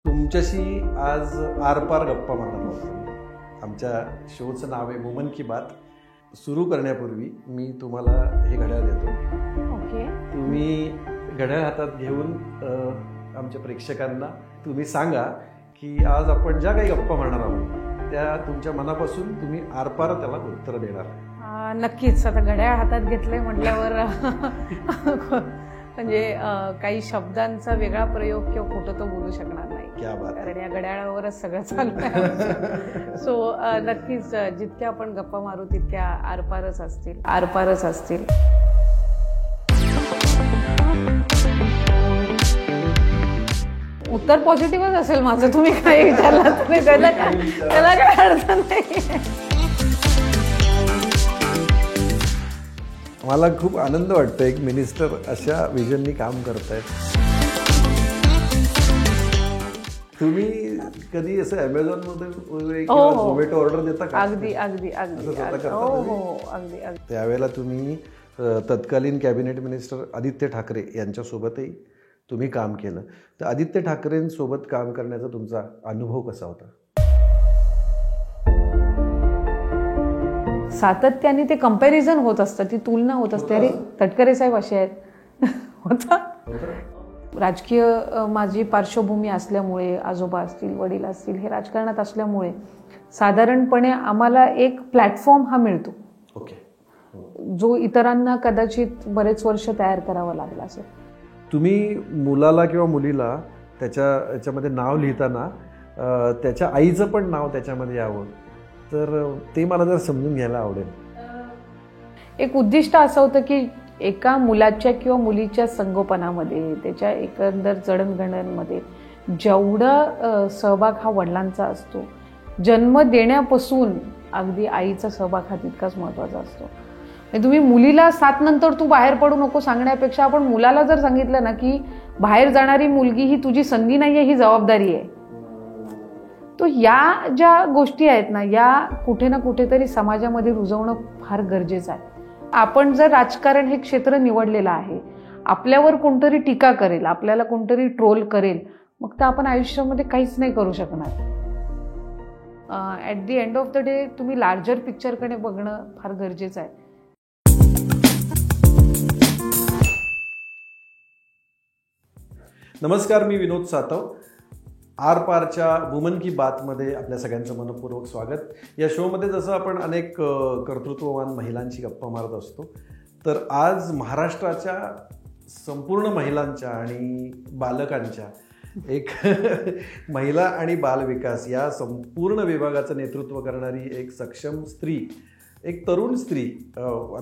तुमच्याशी आज आरपार गप्पा मारणार आहोत. आमच्या शोचं नाव आहे वुमन की बात. सुरू करण्यापूर्वी मी तुम्हाला हे घड्याळ देतो. ओके. तुम्ही घड्याळ हातात घेऊन आमच्या प्रेक्षकांना तुम्ही सांगा की आज आपण ज्या काही गप्पा मारणार आहोत त्या तुमच्या मनापासून तुम्ही आरपार त्याला उत्तर देणार. नक्कीच. आता घड्याळ हातात घेतलंय म्हटल्यावर म्हणजे काही शब्दांचा वेगळा प्रयोग किंवा खोटं तर बोलू शकणार नाही, कारण या घड्याळावरच सगळं चाललंय. सो नक्कीच जितक्या आपण गप्पा मारू तितक्या आरपारच असतील. उत्तर पॉझिटिव्हच असेल माझं. तुम्ही काय विचारलं तुम्ही त्याला काय अर्थ नाही. मला खूप आनंद वाटतो एक मिनिस्टर अशा विजननी काम करतायत. तुम्ही कधी असं अमेझॉन मध्ये झोमॅटो ऑर्डर देता का? अगदी. त्यावेळेला तुम्ही तत्कालीन कॅबिनेट मिनिस्टर आदित्य ठाकरे यांच्यासोबतही तुम्ही काम केलं. तर आदित्य ठाकरेंसोबत काम करण्याचा तुमचा अनुभव कसा होता? सातत्याने ते कंपॅरिझन होत असतं, ती तुलना होत असते. अरे तटकरे साहेब असे आहेत होता. राजकीय माझी पार्श्वभूमी असल्यामुळे, आजोबा असतील, वडील असतील, हे राजकारणात असल्यामुळे साधारणपणे आम्हाला एक प्लॅटफॉर्म हा मिळतो. ओके. जो इतरांना कदाचित बरेच वर्ष तयार करावा लागला असेल. तुम्ही मुलाला किंवा मुलीला याच्यामध्ये नाव लिहिताना त्याच्या आईचं पण नाव त्याच्यामध्ये यावं, तर ते मला जर समजून घ्यायला आवडेल. एक उद्दिष्ट असं होतं की एका मुलाच्या किंवा मुलीच्या संगोपनामध्ये, त्याच्या एकंदर जडणघडणमध्ये जेवढा सहभाग हा वडिलांचा असतो, जन्म देण्यापासून अगदी आईचा सहभाग हा तितकाच महत्त्वाचा असतो. तुम्ही मुलीला 7 नंतर तू बाहेर पडू नको सांगण्यापेक्षा आपण मुलाला जर सांगितलं ना की बाहेर जाणारी मुलगी ही तुझी संधी नाहीये, ही जबाबदारी आहे, तो या ज्या गोष्टी आहेत ना, या कुठे ना कुठेतरी समाजामध्ये रुजवणं फार गरजेचं आहे. आपण जर राजकारण हे क्षेत्र निवडलेलं आहे, आपल्यावर कोणतरी टीका करेल, आपल्याला कोणतरी ट्रोल करेल, मग तर आपण आयुष्यामध्ये काहीच नाही करू शकणार. At the end of the day तुम्ही लार्जर पिक्चरकडे बघणं फार गरजेचं आहे. नमस्कार, मी विनोद सातव. आरपारच्या वुमन की बातमध्ये आपल्या सगळ्यांचं मनपूर्वक स्वागत. या शोमध्ये जसं आपण अनेक कर्तृत्ववान महिलांची गप्पा मारत असतो, तर आज महाराष्ट्राच्या संपूर्ण महिलांच्या आणि बालकांच्या एक महिला आणि बालविकास या संपूर्ण विभागाचं नेतृत्व करणारी एक सक्षम स्त्री, एक तरुण स्त्री,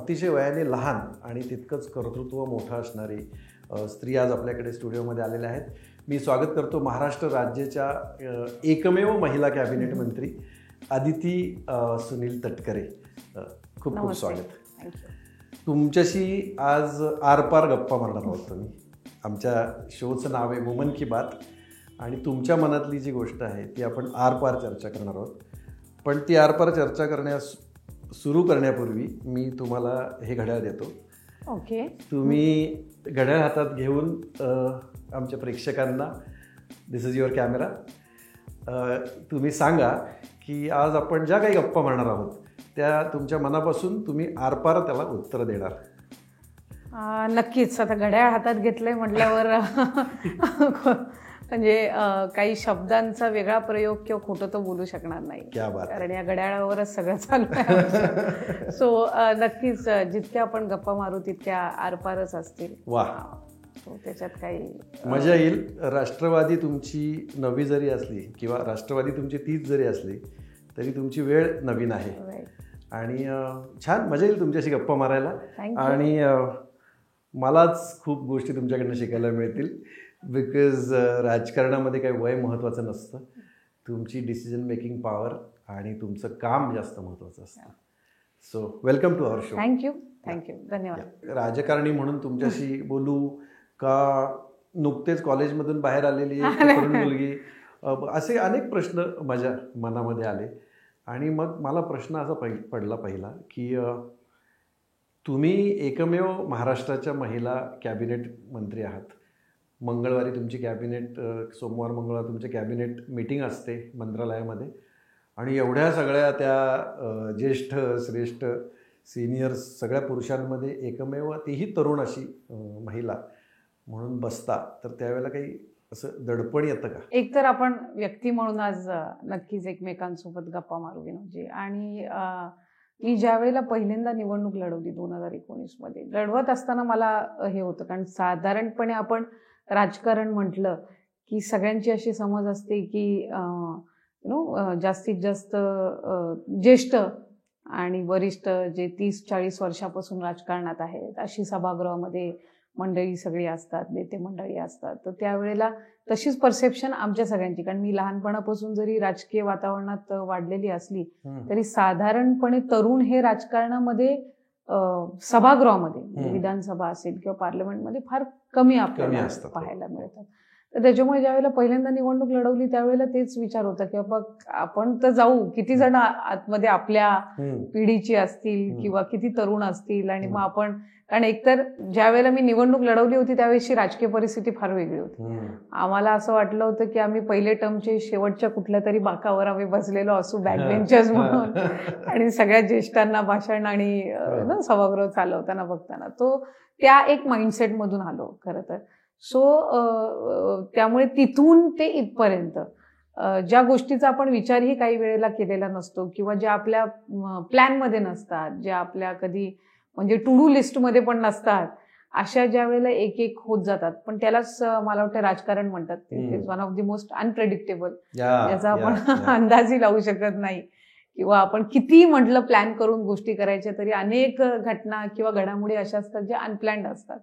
अतिशय वयाने लहान आणि तितकंच कर्तृत्व मोठं असणारी स्त्री आज आपल्याकडे स्टुडिओमध्ये आलेल्या आहेत. मी स्वागत करतो महाराष्ट्र राज्याच्या एकमेव महिला कॅबिनेट मंत्री आदिती सुनील तटकरे. खूप खूप स्वागत. तुमच्याशी आज आरपार गप्पा मारणार आहोत. तुम्ही आमच्या शोचं नाव आहे वुमन की बात, आणि तुमच्या मनातली जी गोष्ट आहे ती आपण आरपार चर्चा करणार आहोत. पण ती आरपार चर्चा करण्यास सुरू करण्यापूर्वी मी तुम्हाला हे घड्याळ देतो. ओके. तुम्ही घड्याळ हातात घेऊन आमच्या प्रेक्षकांना, दिस इज युअर कॅमेरा, तुम्ही सांगा की आज आपण ज्या काही गप्पा मारणार आहोत त्या तुमच्या मनापासून तुम्ही आरपार त्याला उत्तर देणार. नक्कीच. आता घड्याळ हातात घेतलंय म्हटल्यावर म्हणजे काही शब्दांचा वेगळा प्रयोग किंवा खोटं तर बोलू शकणार नाही, कारण या घड्याळावरच सगळं चाललंय. सो नक्कीच जितक्या आपण गप्पा मारू तितक्या आरपारच असतील. वा, त्याच्यात काही मजा येईल. राष्ट्रवादी तुमची नवी जरी असली किंवा राष्ट्रवादी तुमची 30 जरी असली तरी तुमची वेळ नवीन आहे, आणि छान मजा येईल तुमच्याशी गप्पा मारायला. आणि मलाच खूप गोष्टी तुमच्याकडनं शिकायला मिळतील, बिकॉज राजकारणामध्ये काही वय महत्त्वाचं नसतं. तुमची डिसिजन मेकिंग पॉवर आणि तुमचं काम जास्त महत्त्वाचं असतं. So welcome to our show. Thank you. धन्यवाद. राजकारणी म्हणून तुमच्याशी बोलू का, नुकतेच कॉलेजमधून बाहेर आलेली तरुण मुलगी, असे अनेक प्रश्न माझ्या मनामध्ये आले. आणि मग मला प्रश्न असा पडला पहिला की तुम्ही एकमेव महाराष्ट्राच्या महिला कॅबिनेट मंत्री आहात. मंगळवारी तुमची कॅबिनेट, सोमवार मंगळवार तुमची कॅबिनेट मीटिंग असते मंत्रालयामध्ये आणि एवढ्या सगळ्या त्या ज्येष्ठ श्रेष्ठ सिनियर्स सगळ्या पुरुषांमध्ये एकमेव तीही तरुण अशी महिला म्हणून बसता, तर त्यावेळेला काही असं दडपण येतं का? एक तर आपण व्यक्ती म्हणून आज नक्कीच एकमेकांसोबत गप्पा मारू विनोदजी. आणि मी ज्या वेळेला पहिल्यांदा निवडणूक लढवली 2019 मध्ये, लढवत असताना मला हे होतं, कारण साधारणपणे आपण राजकारण म्हटलं की सगळ्यांची अशी समज असते की जास्तीत जास्त ज्येष्ठ आणि वरिष्ठ जे 30-40 वर्षापासून राजकारणात आहेत अशी सभागृहामध्ये मंडळी सगळी असतात, नेते मंडळी असतात. तर त्यावेळेला तशीच परसेप्शन आमच्या सगळ्यांची, कारण मी लहानपणापासून जरी राजकीय वातावरणात वाढलेली असली तरी साधारणपणे तरुण हे राजकारणामध्ये सभागृहामध्ये विधानसभा असेल किंवा पार्लमेंटमध्ये फार कमी आपल्याला पाहायला मिळतात. तर त्याच्यामुळे ज्यावेळेला पहिल्यांदा निवडणूक लढवली त्यावेळेला तेच विचार होता की बाबा आपण तर जाऊ, किती जण आतमध्ये आपल्या पिढीची असतील किंवा किती तरुण असतील, आणि मग आपण, कारण एकतर ज्या वेळेला मी निवडणूक लढवली होती त्यावेळेची राजकीय परिस्थिती फार वेगळी होती. आम्हाला असं वाटलं होतं की आम्ही पहिले टर्मचे शेवटच्या कुठल्या तरी बाकावर आम्ही बसलेलो असू, बॅकबेंचर्स म्हणून, आणि सगळ्या ज्येष्ठांना भाषण आणि सभागृह चालवताना बघताना तो त्या एक माइंडसेट मधून आलो खरं तर. सो त्यामुळे तिथून ते इथपर्यंत ज्या गोष्टीचा आपण विचारही काही वेळेला केलेला नसतो किंवा ज्या आपल्या प्लॅनमध्ये नसतात, ज्या आपल्या कधी म्हणजे टू डू लिस्टमध्ये पण नसतात, अशा ज्या वेळेला एक एक होत जातात. पण त्यालाच मला वाटतं राजकारण म्हणतात. It is one of the most unpredictable, ज्याचा आपण अंदाजही लावू शकत नाही, किंवा आपण किती म्हटलं प्लॅन करून गोष्टी करायच्या तरी अनेक घटना किंवा घडामोडी अशा असतात ज्या अनप्लॅन्ड असतात.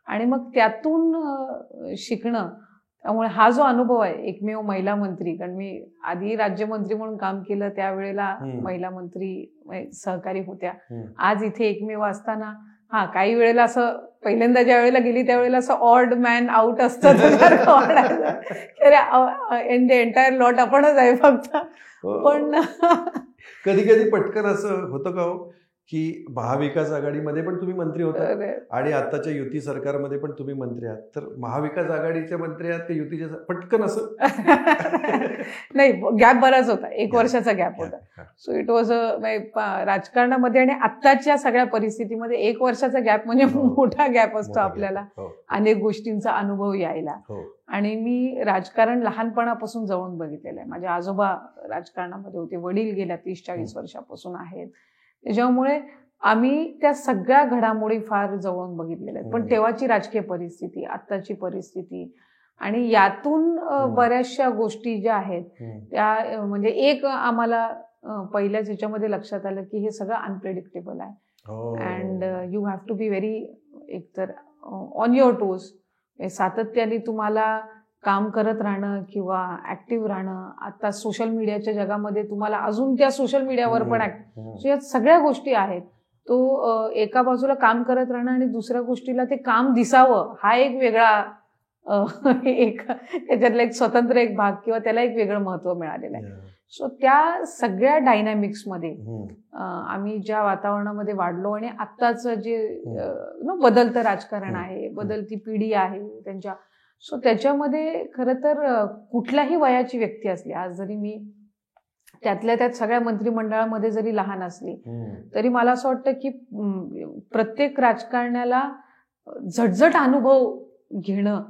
आणि मग त्यातून शिकणं, त्यामुळे हा जो अनुभव आहे एकमेव महिला मंत्री, कारण मी आधी राज्यमंत्री म्हणून काम केलं त्यावेळेला महिला मंत्री सहकारी होत्या, आज इथे एकमेव असताना काही वेळेला असं पहिल्यांदा ज्या वेळेला गेली त्यावेळेला असं ऑड मॅन आउट असतं इन द एंटायर लॉट आपणच आहे फक्त. पण कधी कधी पटकन असं होतं का हो की महाविकास आघाडीमध्ये पण तुम्ही मंत्री होता आणि आताच्या युती सरकारमध्ये पण तुम्ही मंत्री आहात, तर महाविकास आघाडीचे मंत्री आहात ते युतीचे, पटकन असं नाही, गॅप बराच होता, 1 वर्षाचा गॅप होता. सो इट वॉज राजकारणामध्ये आणि आत्ताच्या सगळ्या परिस्थितीमध्ये 1 वर्षाचा गॅप म्हणजे मोठा गॅप असतो आपल्याला अनेक गोष्टींचा अनुभव यायला. आणि मी राजकारण लहानपणापासून जवळून बघितलेलं आहे. माझे आजोबा राजकारणामध्ये होते, वडील गेल्या 30-40 वर्षापासून आहेत, त्याच्यामुळे आम्ही त्या सगळ्या घडामोडी फार जवळून बघितलेल्या आहेत. पण तेव्हाची राजकीय परिस्थिती, आत्ताची परिस्थिती आणि यातून बऱ्याचशा गोष्टी ज्या आहेत त्या म्हणजे एक आम्हाला पहिल्याच ह्याच्यामध्ये लक्षात आलं की हे सगळं अनप्रेडिक्टेबल आहे and you have to be very एकतर ऑन युअर टोज, सातत्याने तुम्हाला काम करत राहणं किंवा ऍक्टिव्ह राहणं. आता सोशल मीडियाच्या जगामध्ये तुम्हाला अजून त्या सोशल मीडियावर पण सो या सगळ्या गोष्टी आहेत. तो एका बाजूला काम करत राहणं आणि दुसऱ्या गोष्टीला ते काम दिसावं हा एक वेगळा एक त्याच्यातला एक स्वतंत्र एक भाग किंवा त्याला एक वेगळं महत्व मिळालेलं आहे. सो त्या सगळ्या डायनॅमिक्समध्ये आम्ही ज्या वातावरणामध्ये वाढलो आणि आत्ताचं जे बदलतं राजकारण आहे, बदलती पिढी आहे त्यांच्या, सो त्याच्यामध्ये खरं तर कुठल्याही वयाची व्यक्ती असली, आज जरी मी त्यातल्या त्यात सगळ्या मंत्रिमंडळामध्ये जरी लहान असली तरी मला असं वाटतं की प्रत्येक राजकारण्याला झटझट अनुभव घेणं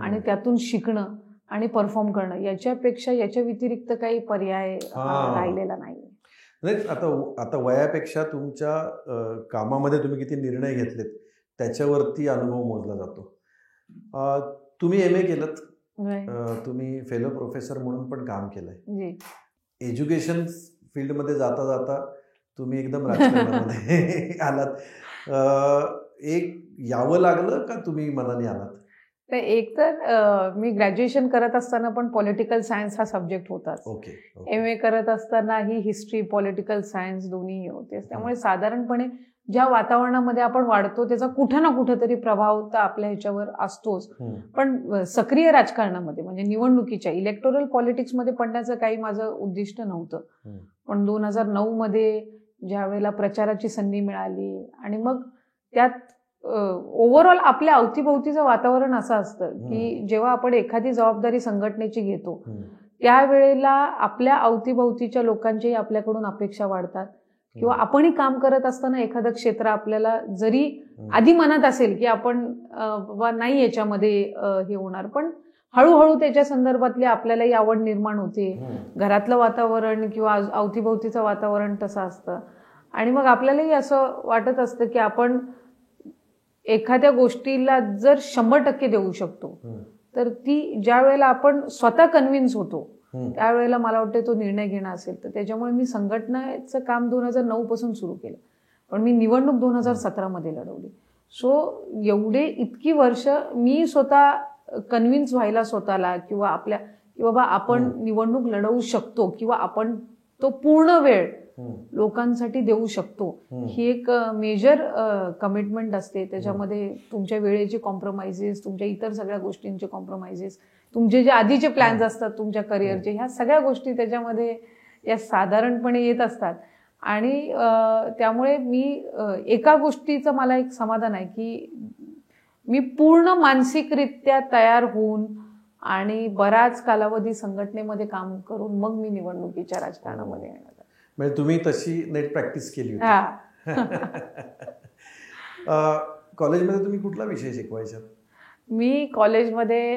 आणि त्यातून शिकणं आणि परफॉर्म करणं याच्यापेक्षा याच्या व्यतिरिक्त काही पर्याय राहिलेला नाही. आता वयापेक्षा तुमच्या कामामध्ये तुम्ही किती निर्णय घेतलेत त्याच्यावरती अनुभव मोजला जातो. तुम्ही MA केलंत, तुम्ही फेलो प्रोफेसर म्हणून पण काम केलंय, एज्युकेशन फील्डमध्ये जाता जाता तुम्ही एकदम राजकारणामध्ये आलात. एक यावं लागलं का तुम्ही मनाने आलात? एक तर मी ग्रॅज्युएशन करत असताना पण पॉलिटिकल सायन्स हा सब्जेक्ट होताच. MA करत असताना ही हिस्ट्री, पॉलिटिकल सायन्स दोन्ही होते. त्यामुळे साधारणपणे ज्या वातावरणामध्ये आपण वाढतो त्याचा कुठं ना कुठं तरी प्रभाव तर आपल्या ह्याच्यावर असतोच. पण सक्रिय राजकारणामध्ये म्हणजे निवडणुकीच्या इलेक्टोरल पॉलिटिक्समध्ये पडण्याचं काही माझं उद्दिष्ट नव्हतं. पण 2009 मध्ये ज्या वेळेला प्रचाराची संधी मिळाली आणि मग त्यात ओव्हरऑल आपल्या अवतीभोवतीचं वातावरण असं असतं की जेव्हा आपण एखादी जबाबदारी संघटनेची घेतो त्यावेळेला आपल्या अवतीभोवतीच्या लोकांच्याही आपल्याकडून अपेक्षा वाढतात किंवा आपणही काम करत असताना एखादं क्षेत्र आपल्याला जरी आधी मनात असेल की आपण बाबा नाही याच्यामध्ये हे होणार, पण हळूहळू त्याच्या संदर्भातली आपल्यालाही आवड निर्माण होते. घरातलं वातावरण किंवा अवतीभोवतीचं वातावरण तसं असतं आणि मग आपल्यालाही असं वाटत असतं की आपण एखाद्या गोष्टीला जर 100% देऊ शकतो तर ती ज्या वेळेला आपण स्वतः कन्व्हिन्स होतो त्यावेळेला मला वाटतं तो निर्णय घेणं असेल तर त्याच्यामुळे मी संघटनेचं काम 2009 पासून सुरू केलं, पण मी निवडणूक 2017 मध्ये लढवली. सो एवढे इतकी वर्ष मी स्वतः कन्व्हिन्स व्हायला स्वतःला किंवा आपल्या की बाबा आपण निवडणूक लढवू शकतो किंवा आपण तो पूर्ण वेळ लोकांसाठी देऊ शकतो, ही एक मेजर कमिटमेंट असते. त्याच्यामध्ये तुमच्या वेळेचे कॉम्प्रोमाइजेस, तुमच्या इतर सगळ्या गोष्टींचे कॉम्प्रोमाइजेस, तुमचे जे आधीचे प्लॅन्स असतात तुमच्या करिअरचे, ह्या सगळ्या गोष्टी त्याच्यामध्ये या साधारणपणे येत असतात. आणि त्यामुळे मी एका गोष्टीचं मला एक समाधान आहे की मी पूर्ण मानसिकरित्या तयार होऊन आणि बराच कालावधी संघटनेमध्ये काम करून मग मी निवडणुकीच्या राजकारणामध्ये येणार. म्हणजे तुम्ही तशी नेट प्रॅक्टिस केली होती. कॉलेजमध्ये तुम्ही कुठला विषय शिकवायचा? मी कॉलेजमध्ये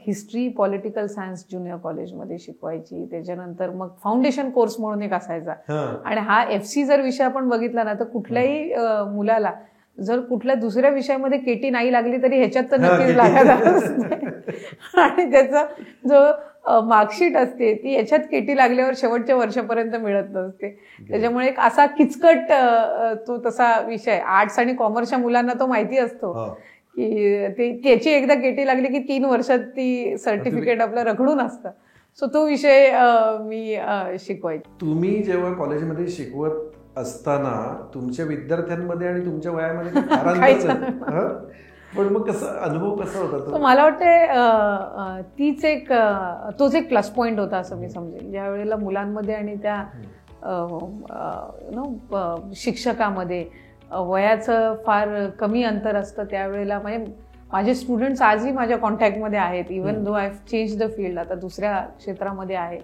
हिस्ट्री, पॉलिटिकल सायन्स ज्युनियर कॉलेजमध्ये शिकवायची. त्याच्यानंतर मग फाउंडेशन कोर्स म्हणून एक असायचा आणि हा FC जर विषय आपण बघितला ना तर कुठल्याही मुलाला जर कुठल्या दुसऱ्या विषयामध्ये केटी नाही लागली तरी ह्याच्यात तर नक्कीच लागायला आणि त्याचा जो मार्कशीट असते ती ह्याच्यात केटी लागल्यावर शेवटच्या वर्षापर्यंत मिळत नसते. त्याच्यामुळे एक असा किचकट तो तसा विषय, आर्ट्स आणि कॉमर्सच्या मुलांना तो माहिती असतो की त्याची एकदा केटी लागली की 3 वर्षात ती सर्टिफिकेट आपलं रखडून असतं. सो तो विषय मी शिकवायचे. तुम्ही जेव्हा कॉलेजमध्ये शिकवत असताना तुमच्या विद्यार्थ्यांमध्ये आणि तुमच्या वयामध्ये पण मग कसा अनुभव कसा होता? मला वाटते तोच एक प्लस पॉइंट होता असं मी समजेल. ज्या वेळेला मुलांमध्ये आणि त्या शिक्षकामध्ये वयाचं फार कमी अंतर असतं त्यावेळेला म्हणजे माझे स्टुडंट्स आजही माझ्या कॉन्टॅक्टमध्ये आहेत. Even though I have change the field, आता दुसऱ्या क्षेत्रामध्ये आहे,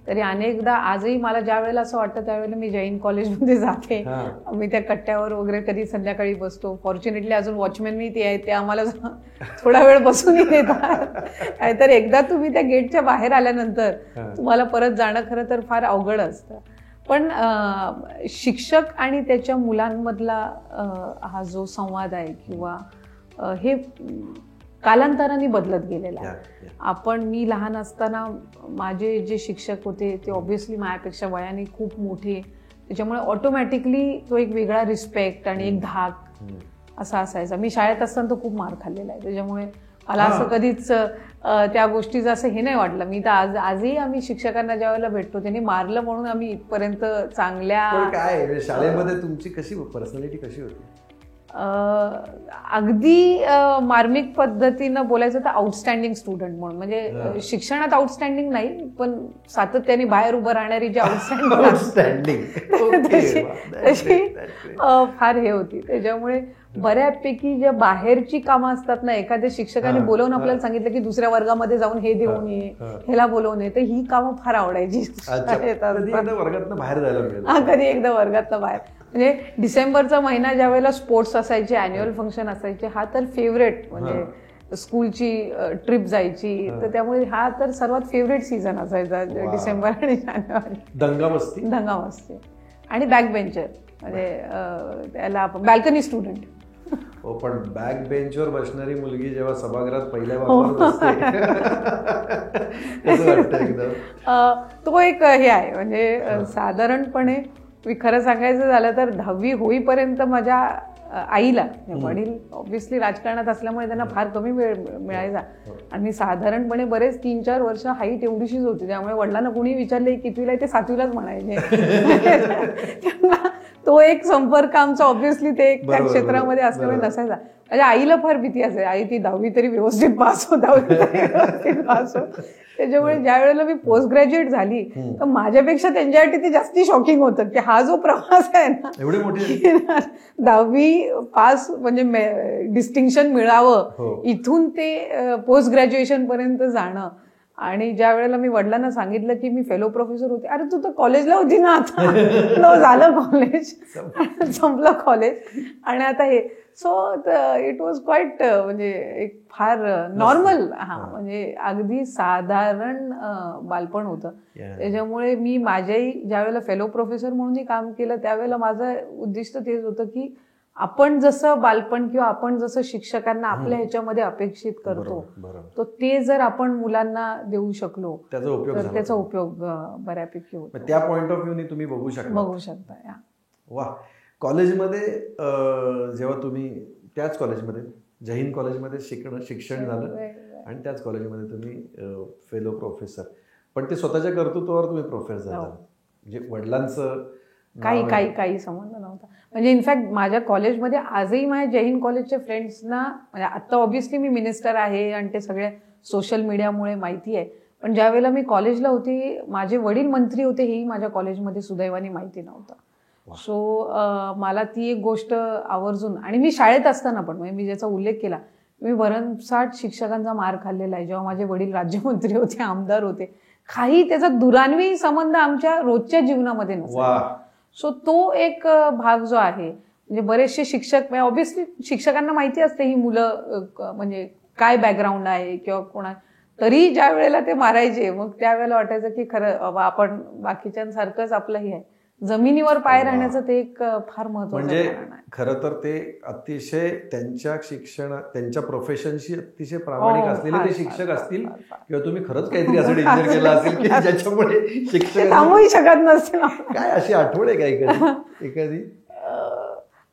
तरी अनेकदा आजही मला ज्या वेळेला असं वाटतं त्यावेळेला मी जैन कॉलेजमध्ये जाते. मी त्या कट्ट्यावर वगैरे कधी संध्याकाळी बसतो. फॉर्च्युनेटली अजून वॉचमॅन मी ते आहेत, ते आम्हाला थोडा वेळ बसूनही देतात. तर एकदा तुम्ही त्या गेटच्या बाहेर आल्यानंतर तुम्हाला परत जाणं खरं तर फार अवघड असतं. पण शिक्षक आणि त्याच्या मुलांमधला हा जो संवाद आहे किंवा हे कालांतराने बदलत गेलेला आहे. मी लहान असताना माझे जे शिक्षक होते ते ऑब्व्हियसली माझ्यापेक्षा वयाने खूप मोठे, त्याच्यामुळे ऑटोमॅटिकली तो एक वेगळा रिस्पेक्ट आणि एक धाक असा असायचा. मी शाळेत असताना तो खूप मार खाल्लेला आहे, त्याच्यामुळे मला असं कधीच त्या गोष्टीचं असं हे नाही वाटलं. मी तर आजही आम्ही शिक्षकांना ज्या वेळेला भेटतो त्यांनी मारलं म्हणून आम्ही इथपर्यंत चांगल्या. काय शाळेमध्ये तुमची कशी पर्सनॅलिटी कशी होती? अगदी मार्मिक पद्धतीनं बोलायचं तर आउटस्टँडिंग स्टुडंट म्हणून, म्हणजे शिक्षणात आउटस्टँडिंग नाही पण सातत्याने बाहेर उभं राहणारी जी आउटस्टँडिंग तशी फार हे होती. त्याच्यामुळे बऱ्यापैकी ज्या बाहेरची कामं असतात ना, एखाद्या शिक्षकाने बोलवून आपल्याला सांगितलं की दुसऱ्या वर्गामध्ये जाऊन हे देऊन ये, ह्याला बोलवून ये, तर ही कामं फार आवडायची. कधी एकदा वर्गातनं बाहेर, म्हणजे डिसेंबरचा महिना ज्या वेळेला स्पोर्ट्स असायचे, अॅन्युअल फंक्शन असायचे, हा तर फेवरेट, म्हणजे स्कूलची ट्रिप जायची, तर त्यामुळे हा तर सर्वात फेवरेट सीझन असायचा डिसेंबर आणि जानेवारी. दंगामस्ती आणि बॅक बेंचर, म्हणजे त्याला आपण बॅल्कनी स्टुडंट. हो, पण बॅक बेंचवर बसणारी मुलगी जेव्हा सभागृहात पहिल्या बसते तो एक हे आहे. म्हणजे साधारणपणे मी खरं सांगायचं झालं तर 10वी होईपर्यंत माझ्या आईला, वडील ऑब्व्हियसली राजकारणात असल्यामुळे त्यांना फार कमी वेळ मिळायचा आणि मी साधारणपणे बरेच 3-4 वर्ष हाईट एवढीशीच होती, त्यामुळे वडिलांना कुणी विचारले कितवीला आहे ते 7वीलाच म्हणायचे. तो एक संपर्क आमचा ऑब्व्हियसली ते त्या क्षेत्रामध्ये असल्यामुळे नसायचा. म्हणजे आईला फार भीती असे, आई ती 10वी तरी व्यवस्थित पास हो, 10वी तरी व्यवस्थित पास हो. त्याच्यामुळे ज्या वेळेला मी पोस्ट ग्रॅज्युएट झाली तर माझ्यापेक्षा त्यांच्यासाठी ते जास्ती शॉकिंग होतं की हा जो प्रवास आहे ना, एवढी मोठी 10वी पास म्हणजे डिस्टिंक्शन मिळावं, इथून ते पोस्ट ग्रॅज्युएशन पर्यंत जाणं. आणि ज्या वेळेला मी वडिलांना सांगितलं की मी फेलो प्रोफेसर होते, अरे तू तर कॉलेजला होती ना, आता झालं कॉलेज, संपलं कॉलेज आणि आता हे. सो इट वॉज क्वाईट म्हणजे एक फार नॉर्मल, म्हणजे अगदी साधारण बालपण होतं. त्याच्यामुळे मी माझ्याही ज्या वेळेला फेलो प्रोफेसर म्हणूनही काम केलं त्यावेळेला माझं उद्दिष्ट तेच होतं की आपण जसं बालपण किंवा आपण जसं शिक्षकांना आपल्या ह्याच्यामध्ये अपेक्षित करतो तो ते जर आपण मुलांना देऊ शकलो तर त्याचा उपयोग बऱ्यापैकी होतो. त्या पॉइंट ऑफ व्ह्यूने तुम्ही बघू शकता. वा. कॉलेजमध्ये जेव्हा तुम्ही त्याच कॉलेजमध्ये जय हिंद कॉलेजमध्ये शिक्षण झालं आणि त्याच कॉलेजमध्ये तुम्ही फेलो प्रोफेसर, पण ते स्वतःच्या कर्तृत्वावर तुम्ही प्रोफेसर झाला, म्हणजे वडिलांचं काही संबंध नव्हता. म्हणजे इनफॅक्ट माझ्या कॉलेजमध्ये आजही माझ्या जय हिंद कॉलेजच्या फ्रेंड्सना, म्हणजे आता ऑब्व्हियसली मी मिनिस्टर आहे आणि ते सगळे सोशल मीडियामुळे माहिती आहे, पण ज्या वेळेला मी कॉलेजला होती माझे वडील मंत्री होते हेही माझ्या कॉलेजमध्ये सुदैवाने माहिती नव्हतं. सो मला ती एक गोष्ट आवर्जून, आणि मी शाळेत असताना पण म्हणजे मी ज्याचा उल्लेख केला, मी भरमसाठ शिक्षकांचा मार खाल्लेला आहे. जेव्हा माझे वडील राज्यमंत्री होते, आमदार होते, काही त्याचा दुरान्वयी संबंध आमच्या रोजच्या जीवनामध्ये नसतो. सो तो एक भाग जो आहे, म्हणजे बरेचसे शिक्षक, ऑब्व्हियसली शिक्षकांना माहिती असते ही मुलं म्हणजे काय बॅकग्राऊंड आहे किंवा कोणा, तरी ज्या वेळेला ते मारायचे मग त्यावेळेला वाटायचं की खरं आपण बाकीच्यांसारखंच आपलंही आहे. जमिनीवर पाय राहण्याचं ते एक फार महत्त्वाचं म्हणजे खरं तर ते अतिशय त्यांच्या प्रोफेशनशी अतिशय प्रामाणिक असलेले ते शिक्षक असतील, किंवा तुम्ही खरंच काहीतरी असं डेंजर केलं असेल की ज्याच्यामुळे शिक्षक थांबूही शकत नसतील. काय अशी आठवण आहे का एखादी?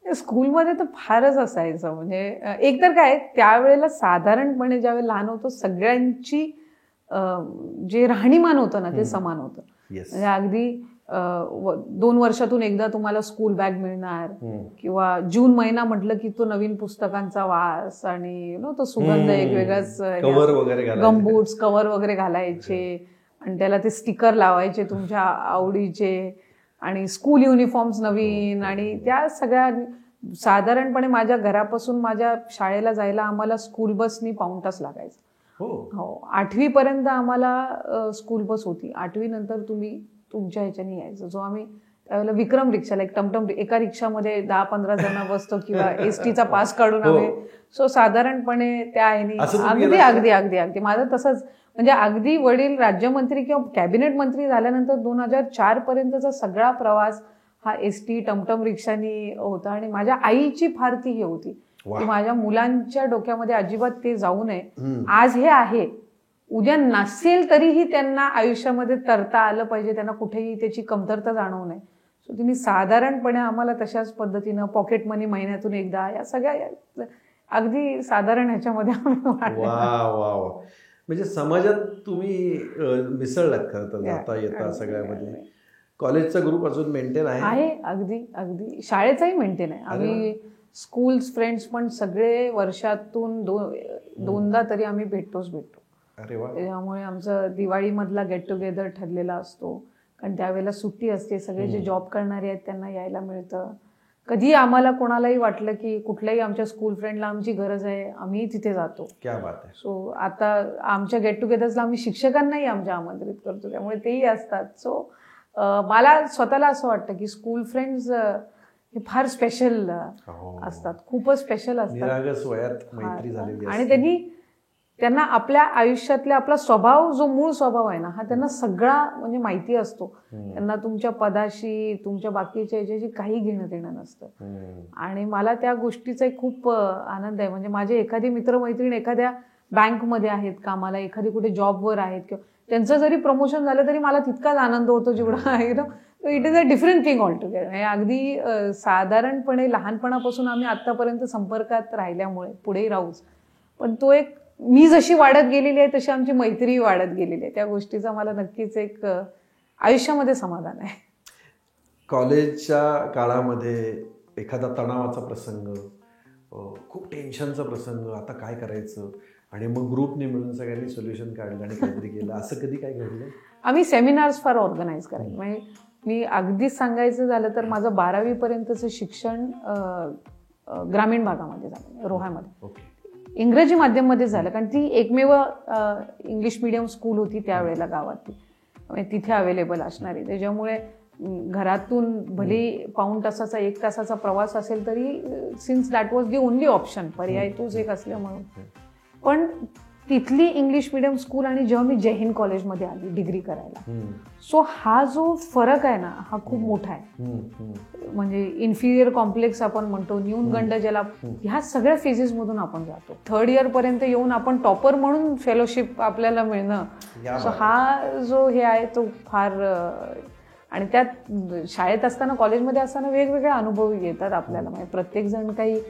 स्कूलमध्ये तर फारच असायचं. म्हणजे एकतर काय त्यावेळेला साधारणपणे ज्यावेळेला लहान होतो सगळ्यांची जे राहणीमान होतं ना ते समान होतं. म्हणजे अगदी 2 वर्षातून एकदा तुम्हाला स्कूल बॅग मिळणार, किंवा जून महिना म्हटलं की तो नवीन पुस्तकांचा वास आणि तो सुगंध एक वेगळाच, गमबूट्स कव्हर वगैरे घालायचे आणि त्याला ते स्टिकर लावायचे तुमच्या आवडीचे, आणि स्कूल युनिफॉर्म्स नवीन, आणि त्या सगळ्या साधारणपणे माझ्या घरापासून माझ्या शाळेला जायला आम्हाला स्कूल बसनी पाऊण तास लागायचा. हो, 8वी पर्यंत आम्हाला स्कूल बस होती. 8वी नंतर तुम्ही तुमच्या ह्याच्याने यायचं. जो आम्ही त्यावेळेला विक्रम रिक्षाला, एक टमटम, एका रिक्षामध्ये 10-15 जण बसतो किंवा एसटीचा पास काढून आम्ही. सो साधारणपणे त्या आहे अगदी अगदी अगदी अगदी माझं तसंच. म्हणजे अगदी वडील राज्यमंत्री किंवा कॅबिनेट मंत्री झाल्यानंतर 2004 पर्यंतचा सगळा प्रवास हा एसटी टमटम रिक्षानी होता. आणि माझ्या आईची फार ती हे होती की माझ्या मुलांच्या डोक्यामध्ये अजिबात ते जाऊ नये. आज हे आहे, उद्या नसेल तरीही त्यांना आयुष्यामध्ये तरता आलं पाहिजे, त्यांना कुठेही त्याची कमतरता जाणवू नये. सो तिने साधारणपणे आम्हाला तशाच पद्धतीनं पॉकेट मनी महिन्यातून एकदा, या सगळ्या अगदी साधारण ह्याच्यामध्ये म्हणजे समाजात तुम्ही मिसळलात खरं तर, जाता येता सगळ्यामध्ये. कॉलेजचा ग्रुप अजून मेंटेन आहे? अगदी अगदी. शाळेचाही मेंटेन आहे. आम्ही स्कूल फ्रेंड्स पण सगळे वर्षातून दोनदा तरी आम्ही भेटतो. त्यामुळे आमचं दिवाळीमधला गेट टुगेदर ठरलेला असतो, कारण त्यावेळेला सुट्टी असते. सगळे जे जॉब करणारे आहेत त्यांना यायला मिळतं. कधी आम्हाला कोणालाही वाटलं की कुठल्याही आमच्या स्कूल फ्रेंडला आमची गरज आहे, आम्ही तिथे जातो. क्या बात आहे. सो आता आमच्या गेट टुगेदर्सला आम्ही शिक्षकांनाही आमच्या आमंत्रित करतो, त्यामुळे तेही असतात. सो मला स्वतःला असं वाटतं की स्कूल फ्रेंड्स हे फार स्पेशल असतात, खूपच स्पेशल असतात. आणि त्यांना आपल्या आयुष्यातला आपला स्वभाव, जो मूळ स्वभाव आहे ना, हा त्यांना सगळा म्हणजे माहिती असतो. त्यांना तुमच्या पदाशी, तुमच्या बाकीच्या याच्याशी काही घेणं देणं नसतं. आणि मला त्या गोष्टीचा खूप आनंद आहे. म्हणजे माझे एखादी मित्रमैत्रीण एखाद्या बँकमध्ये आहेत कामाला, एखादी कुठे जॉबवर आहेत, किंवा त्यांचं जरी प्रमोशन झालं तरी मला तितकाच आनंद होतो जेवढा it is a different thing all together. अगदी साधारणपणे लहानपणापासून आम्ही आतापर्यंत संपर्कात राहिल्यामुळे पुढेही राहूच, पण तो एक मी जशी वाढत गेलेली आहे तशी आमची मैत्री वाढत गेलेली आहे. त्या गोष्टीचा मला नक्कीच एक आयुष्यामध्ये समाधान आहे. कॉलेजच्या काळामध्ये एखादा तणावाचा प्रसंग, खूप टेन्शनचा प्रसंग, आता काय करायचं, आणि मग ग्रुपने मिळून सगळ्यांनी सोल्युशन काढलं आणि काहीतरी केलं, असं कधी काय घडलं? आम्ही सेमिनार्स फार ऑर्गनाईज करायचो. म्हणजे मी अगदीच सांगायचं झालं तर माझं 12वी पर्यंतचं शिक्षण ग्रामीण भागामध्ये झालं, रोह्यामध्ये. इंग्रजी माध्यममध्ये झालं, कारण ती एकमेव इंग्लिश मीडियम स्कूल होती त्यावेळेला गावातली, तिथे अवेलेबल असणारी. त्याच्यामुळे घरातून भले पाऊण तासाचा 1 तासाचा प्रवास असेल तरी since that was the only option, पर्याय तोच एक असल्यामुळे. पण तिथली इंग्लिश मिडियम स्कूल आणि जेव्हा मी जय हिंद कॉलेजमध्ये आली डिग्री करायला, सो हा जो फरक आहे ना हा खूप मोठा आहे. म्हणजे इन्फिरियर कॉम्प्लेक्स आपण म्हणतो, न्यूनगंड ज्याला, ह्या सगळ्या फेजेस मधून आपण जातो. 3rd इयर पर्यंत येऊन आपण टॉपर म्हणून फेलोशिप आपल्याला मिळणं, सो हा जो हे आहे तो फार. आणि त्यात शाळेत असताना, कॉलेजमध्ये असताना वेगवेगळे अनुभव येतात आपल्याला. म्हणजे प्रत्येक जण काही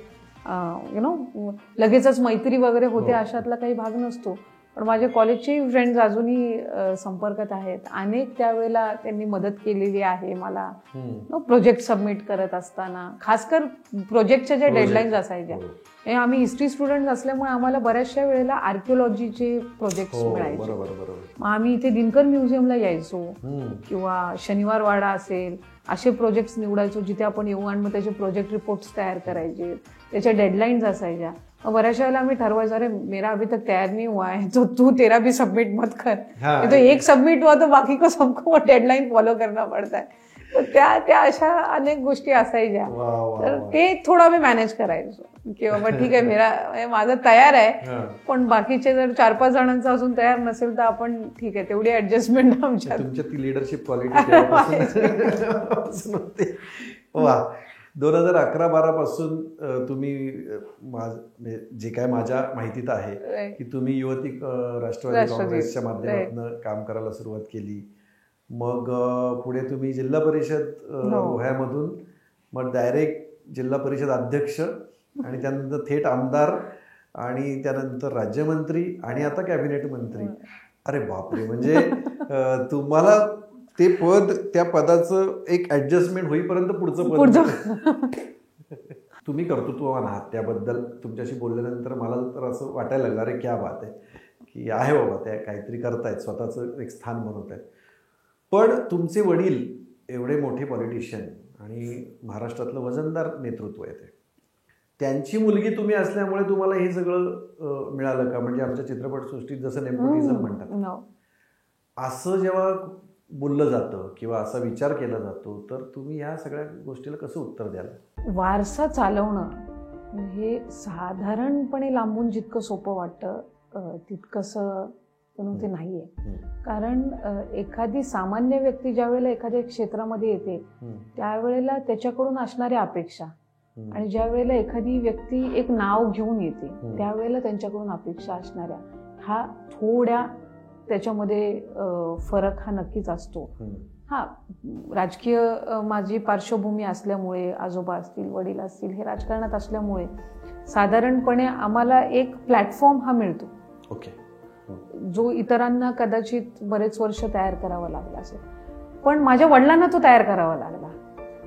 लगेचच मैत्री वगैरे होते अशातला काही भाग नसतो. पण माझे कॉलेजचे फ्रेंड्स अजूनही संपर्कात आहेत. अनेक त्यावेळेला त्यांनी मदत केलेली आहे मला प्रोजेक्ट सबमिट करत असताना, खासकर प्रोजेक्टच्या ज्या डेडलाईन्स असायच्या. आम्ही हिस्ट्री स्टुडंट असल्यामुळे आम्हाला बऱ्याचशा वेळेला आर्किओलॉजीचे प्रोजेक्ट मिळायचे. मग आम्ही इथे दिनकर म्युझियमला यायचो किंवा शनिवार वाडा असेल, असे प्रोजेक्ट्स निवडायचो जिथे आपण येऊ आणि मग त्याचे प्रोजेक्ट रिपोर्ट्स तयार करायचे, त्याच्या डेडलाईन्स असायच्या. बऱ्याचशा वेळेला आम्ही ठरवायचो, अरे मेरा अभी तक तयार नहीं हुआ है तो तू तेरा भी सबमिट मत कर, तो एक सबमिट हुआ तो बाकी को सबको डेडलाईन फॉलो करना पडता है. तर त्या अशा अनेक गोष्टी असायच्या. तर ते थोडं आम्ही मॅनेज करायचो की बाबा ठीक आहे, माझं तयार आहे, पण बाकीचे जर 4-5 जणांचं अजून तयार नसेल तर आपण ठीक आहे, तेवढी ऍडजस्टमेंट आमच्या. तुमच्या ती लिडरशिप क्वालिटी. 2011-12 पासून तुम्ही, जे काय माझ्या माहितीत आहे की तुम्ही युवती राष्ट्रवादी काँग्रेसच्या माध्यमातून काम करायला सुरुवात केली. मग पुढे तुम्ही जिल्हा परिषद रोह्यामधून, मग डायरेक्ट जिल्हा परिषद अध्यक्ष, आणि त्यानंतर थेट आमदार, आणि त्यानंतर राज्यमंत्री, आणि आता कॅबिनेट मंत्री. अरे बापरे, म्हणजे तुम्हाला ते पद, त्या पदाचं एक ऍडजस्टमेंट होईपर्यंत पुढचं पद. तुम्ही कर्तृत्ववान आहात, त्याबद्दल तुमच्याशी बोलल्यानंतर मला तर असं वाटायला लागलं, अरे क्या बात आहे की आहे बाबा, त्या काहीतरी करतायत, स्वतःचं एक स्थान बनवत आहेत. पण तुमचे वडील एवढे मोठे पॉलिटिशियन आणि महाराष्ट्रातलं वजनदार नेतृत्व आहे, त्यांची मुलगी तुम्ही असल्यामुळे तुम्हाला हे सगळं मिळालं का? म्हणजे आमच्या चित्रपटसृष्टीत जसं नेपोटिझम म्हणतात, असं जेव्हा बोललं जातं किंवा असा विचार केला जातो, तर तुम्ही ह्या सगळ्या गोष्टीला कसं उत्तर द्याल? वारसा चालवणं हे साधारणपणे लांबून जितकं सोपं वाटतं तितकंसं ते नाहीये. कारण एखादी सामान्य व्यक्ती ज्या वेळेला एखाद्या क्षेत्रामध्ये येते त्यावेळेला त्याच्याकडून असणाऱ्या अपेक्षा, आणि ज्या वेळेला एखादी व्यक्ती एक नाव घेऊन येते त्यावेळेला त्यांच्याकडून अपेक्षा असणाऱ्या, हा थोड्या त्याच्यामध्ये फरक हा नक्कीच असतो. हा, राजकीय माझी पार्श्वभूमी असल्यामुळे, आजोबा असतील, वडील असतील, हे राजकारणात असल्यामुळे साधारणपणे आम्हाला एक प्लॅटफॉर्म हा मिळतो. जो इतरांना कदाचित बरेच वर्ष तयार करावा लागला असेल, पण माझ्या वडिलांना तो तयार करावा लागला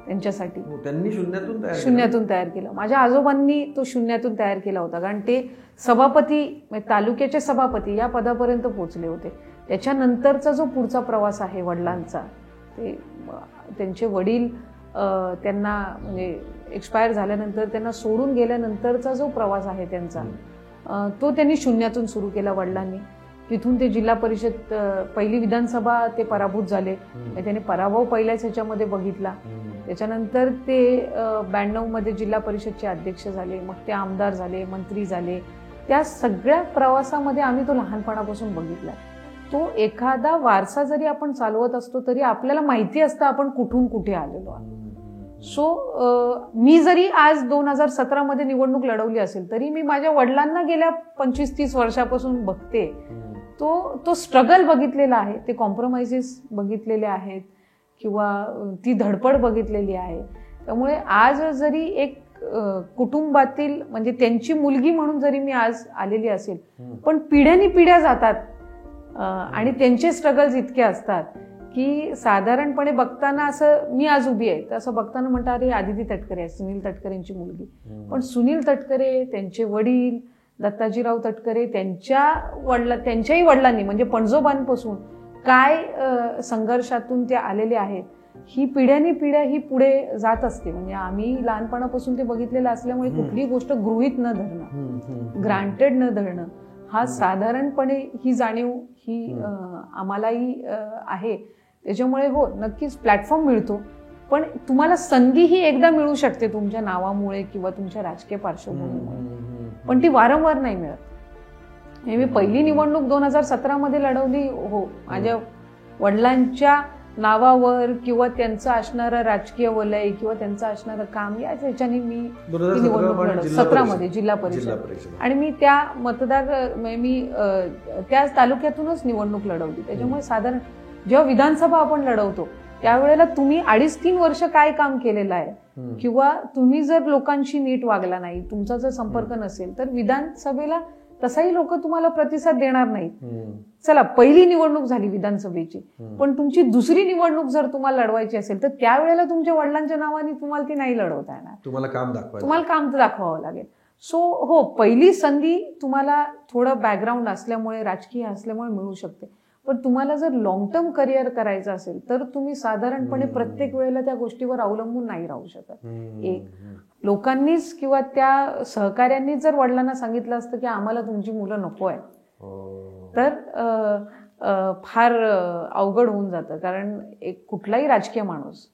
त्यांच्यासाठी. त्यांनी शून्यातून तयार केलं. माझ्या आजोबांनी तो शून्यातून तयार केला होता, कारण ते सभापती, तालुक्याचे सभापती या पदापर्यंत पोहोचले होते. त्याच्यानंतरचा जो पुढचा प्रवास आहे वडिलांचा, ते त्यांचे वडील त्यांना म्हणजे एक्सपायर झाल्यानंतर, त्यांना सोडून गेल्यानंतरचा जो प्रवास आहे त्यांचा, तो त्यांनी शून्यातून सुरू केला वडिलांनी. तिथून ते जिल्हा परिषद, पहिली विधानसभा ते पराभूत झाले, त्याने पराभव पहिल्याच ह्याच्यामध्ये बघितला. त्याच्यानंतर ते 92 मध्ये जिल्हा परिषदचे अध्यक्ष झाले, मग ते आमदार झाले, मंत्री झाले. त्या सगळ्या प्रवासामध्ये आम्ही तो लहानपणापासून बघितला. तो एखादा वारसा जरी आपण चालवत असतो तरी आपल्याला माहिती असतं आपण कुठून कुठे आलेलो आहोत. सो मी जरी आज 2017 मध्ये निवडणूक लढवली असेल तरी मी माझ्या वडिलांना गेल्या 25-30 वर्षापासून बघते. तो स्ट्रगल बघितलेला आहे, ते कॉम्प्रोमाइजेस बघितलेले आहेत किंवा ती धडपड बघितलेली आहे. त्यामुळे आज जरी एक कुटुंबातील म्हणजे त्यांची मुलगी म्हणून जरी मी आज आलेली असेल, पण पिढ्यानी पिढ्या जातात आणि त्यांचे स्ट्रगल्स इतके असतात की साधारणपणे बघताना असं मी आज उभी आहे तर असं बघताना म्हणतात अरे आदिती तटकरे आहे, सुनील तटकरेंची मुलगी. पण सुनील तटकरे, त्यांचे वडील दत्ताजीराव तटकरे, त्यांच्याही वडिलांनी म्हणजे पणजोबांपासून काय संघर्षातून ते आलेले आहेत, ही पिढ्यानी पिढ्या ही पुढे जात असते. म्हणजे आम्ही लहानपणापासून ते बघितलेलं असल्यामुळे कुठलीही गोष्ट गृहीत न धरणं, ग्रांटेड न धरणं, हा साधारणपणे ही जाणीव ही आम्हालाही आहे. त्याच्यामुळे हो नक्कीच प्लॅटफॉर्म मिळतो, पण तुम्हाला संधी ही एकदा मिळू शकते तुमच्या नावामुळे किंवा तुमच्या राजकीय पार्श्वभूमीमुळे, पण ती वारंवार नाही मिळत. मी पहिली निवडणूक 2017 मध्ये लढवली. हो, माझ्या वडिलांच्या नावावर किंवा त्यांचं असणारं राजकीय वलय किंवा त्यांचं असणारं काम याच ह्याच्याने मी निवडणूक लढवली 17 मध्ये जिल्हा परिषद. आणि मी त्या मी त्याच तालुक्यातूनच निवडणूक लढवली. त्याच्यामुळे साधारण जेव्हा विधानसभा आपण लढवतो त्यावेळेला तुम्ही 2.5-3 वर्ष काय काम केलेलं आहे किंवा तुम्ही जर लोकांशी नीट वागला नाही, तुमचा जर संपर्क नसेल तर विधानसभेला तसाही लोक तुम्हाला प्रतिसाद देणार नाहीत. चला पहिली निवडणूक झाली विधानसभेची, पण तुमची दुसरी निवडणूक जर तुम्हाला लढवायची असेल तर त्यावेळेला तुमच्या वडिलांच्या नावाने तुम्हाला ती नाही लढवता येणार, तुम्हाला काम दाखवावं लागेल. सो हो, पहिली संधी तुम्हाला थोडं बॅकग्राऊंड असल्यामुळे, राजकीय असल्यामुळे मिळू शकते, पण तुम्हाला जर लॉंग टर्म करिअर करायचं असेल तर तुम्ही साधारणपणे प्रत्येक वेळेला त्या गोष्टीवर अवलंबून नाही राहू शकत. एक लोकांनीच किंवा त्या सहकार्यांनीच जर वडिलांना सांगितलं असतं की आम्हाला तुमची मुलं नको आहे तर फार अवघड होऊन जातं. कारण एक कुठलाही राजकीय माणूस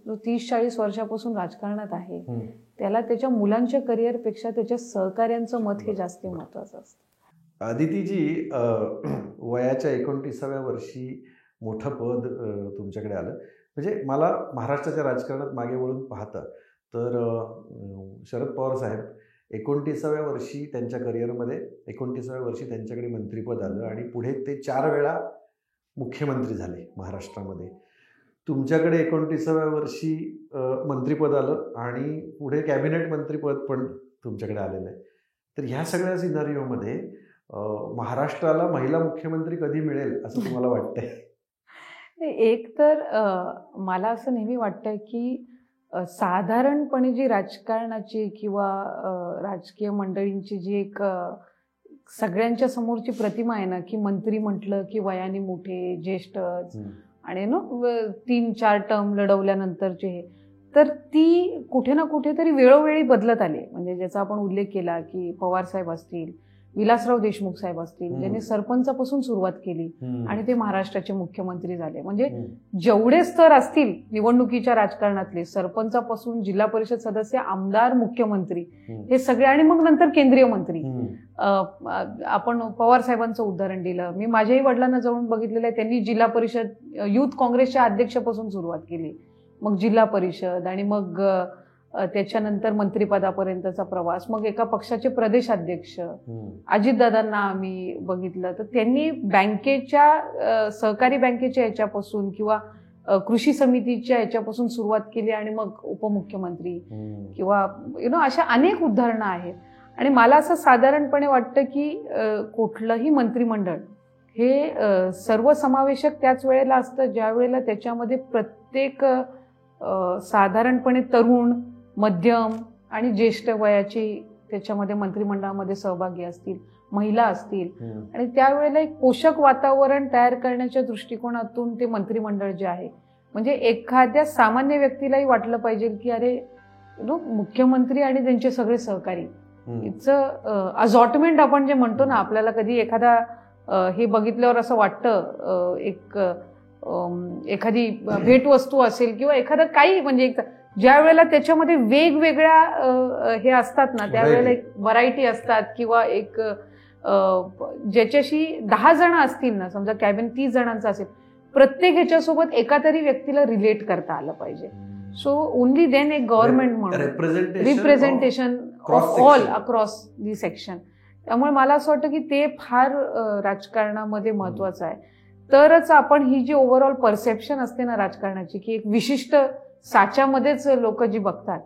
जो 30-40 वर्षापासून राजकारणात आहे त्याला त्याच्या मुलांच्या करिअरपेक्षा त्याच्या सहकार्यांचं मत हे जास्त महत्वाचं असतं. आदितीजी, वयाच्या 29व्या वर्षी मोठं पद तुमच्याकडे आलं. म्हणजे मला महाराष्ट्राच्या राजकारणात मागे वळून पाहता तर शरद पवार साहेब 29व्या वर्षी त्यांच्या करिअरमध्ये 29व्या वर्षी त्यांच्याकडे मंत्रिपद आलं आणि पुढे ते 4 वेळा मुख्यमंत्री झाले महाराष्ट्रामध्ये. तुमच्याकडे 29व्या वर्षी मंत्रिपद आलं आणि पुढे कॅबिनेट मंत्रिपद पण तुमच्याकडे आलेलं आहे. तर ह्या सगळ्या सिनारिओमध्ये महाराष्ट्राला महिला मुख्यमंत्री कधी मिळेल असं तुम्हाला वाटतंय? एक तर मला असं नेहमी वाटतं की साधारणपणे जी राजकारणाची किंवा राजकीय मंडळींची जी एक सगळ्यांच्या समोरची प्रतिमा आहे ना, की मंत्री म्हटलं की वयाने मोठे, ज्येष्ठ आणि 3-4 टर्म लढवल्यानंतरचे, तर ती कुठे ना कुठेतरी वेळोवेळी बदलत आली. म्हणजे ज्याचा आपण उल्लेख केला की पवार साहेब असतील, विलासराव देशमुख साहेब असतील, ज्यांनी सरपंचापासून सुरुवात केली आणि ते महाराष्ट्राचे मुख्यमंत्री झाले. म्हणजे जेवढे स्तर असतील निवडणुकीच्या राजकारणातले, सरपंचापासून जिल्हा परिषद सदस्य, आमदार, मुख्यमंत्री, हे सगळे, आणि मग नंतर केंद्रीय मंत्री. आपण पवार साहेबांचं उदाहरण दिलं. मी माझ्याही वडिलांना जवळून बघितलेलं आहे. त्यांनी जिल्हा परिषद युथ काँग्रेसच्या अध्यक्षापासून सुरुवात केली, मग जिल्हा परिषद, आणि मग त्याच्यानंतर मंत्रिपदापर्यंतचा प्रवास, मग एका पक्षाचे प्रदेशाध्यक्ष. अजितदादांना आम्ही बघितलं तर त्यांनी बँकेच्या, सहकारी बँकेच्या याच्यापासून किंवा कृषी समितीच्या याच्यापासून सुरुवात केली आणि मग उपमुख्यमंत्री किंवा अशा अनेक उदाहरणं आहेत. आणि मला असं साधारणपणे वाटतं की कुठलंही मंत्रिमंडळ हे सर्वसमावेशक त्याच वेळेला असतं ज्या वेळेला त्याच्यामध्ये प्रत्येक साधारणपणे तरुण, मध्यम आणि ज्येष्ठ वयाची त्याच्यामध्ये मंत्रिमंडळामध्ये सहभागी असतील, महिला असतील, आणि त्यावेळेला एक पोषक वातावरण तयार करण्याच्या दृष्टिकोनातून ते मंत्रिमंडळ जे आहे, म्हणजे एखाद्या सामान्य व्यक्तीलाही वाटलं पाहिजे की अरे मुख्यमंत्री आणि त्यांचे सगळे सहकारी, इट्स असॉर्टमेंट आपण जे म्हणतो ना, आपल्याला कधी एखादा हे बघितल्यावर असं वाटतं, एखादी भेटवस्तू असेल किंवा एखादं काही, म्हणजे ज्या वेळेला त्याच्यामध्ये वेगवेगळ्या हे असतात ना, त्यावेळेला एक व्हरायटी असतात, किंवा एक ज्याच्याशी 10 जण असतील ना, समजा कॅबिनेट 30 जणांचं असेल, प्रत्येक ह्याच्यासोबत एका तरी व्यक्तीला रिलेट करता आलं पाहिजे. सो ओनली देन एक गव्हर्नमेंट म्हणून representation of all across the section. त्यामुळे मला असं वाटतं की ते फार राजकारणामध्ये महत्वाचं आहे. तरच आपण ही जी ओव्हरऑल परसेप्शन असते ना राजकारणाची, की एक विशिष्ट साच्यामध्येच लोक जी बघतात,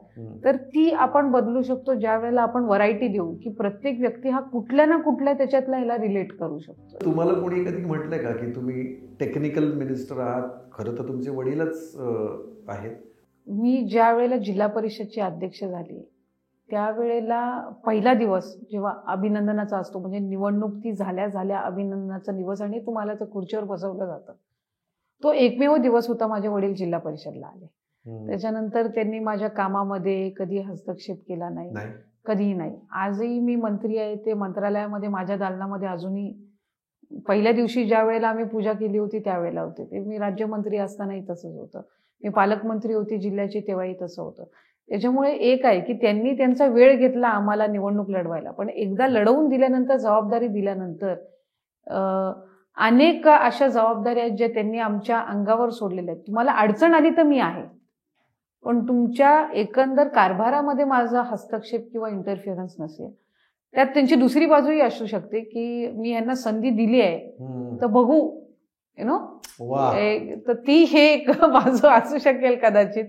तर ती आपण बदलू शकतो ज्या वेळेला आपण व्हरायटी देऊ, की प्रत्येक व्यक्ती हा कुठल्या ना कुठल्या त्याच्यातला ह्याला रिलेट करू शकतो. तुम्हाला कोणी कधी म्हटलंय का की तुम्ही टेक्निकल मिनिस्टर आहात, खरं तर तुमचे वडीलच आहेत? मी ज्या वेळेला जिल्हा परिषदची अध्यक्ष झाली त्यावेळेला पहिला दिवस जेव्हा अभिनंदनाचा असतो, म्हणजे निवडणूक ती झाल्या अभिनंदनाचा दिवस आणि तुम्हाला त्या खुर्चीवर बसवलं जातं, तो एकमेव दिवस होता माझे वडील जिल्हा परिषदला आले. त्याच्यानंतर त्यांनी माझ्या कामामध्ये कधी हस्तक्षेप केला नाही, कधीही नाही. आजही मी मंत्री आहे, ते मंत्रालयामध्ये माझ्या दालनामध्ये अजूनही पहिल्या दिवशी ज्या वेळेला आम्ही पूजा केली होती त्यावेळेला होते ते. मी राज्यमंत्री असतानाही तसंच होतं, मी पालकमंत्री होती जिल्ह्याची तेव्हाही तसं होतं. त्याच्यामुळे एक आहे की त्यांनी त्यांचा वेळ घेतला आम्हाला निवडणूक लढवायला, पण एकदा लढवून दिल्यानंतर, जबाबदारी दिल्यानंतर अनेक अशा जबाबदाऱ्या आहेत ज्या त्यांनी आमच्या अंगावर सोडलेल्या आहेत. तुम्हाला अडचण आली तर मी आहे, पण तुमच्या एकंदर कारभारामध्ये माझा हस्तक्षेप किंवा इंटरफिअरन्स नसेल. त्यात त्यांची दुसरी बाजूही असू शकते की मी यांना संधी दिली आहे तर बघू, यु नो, तर ती हे एक बाजू असू शकेल कदाचित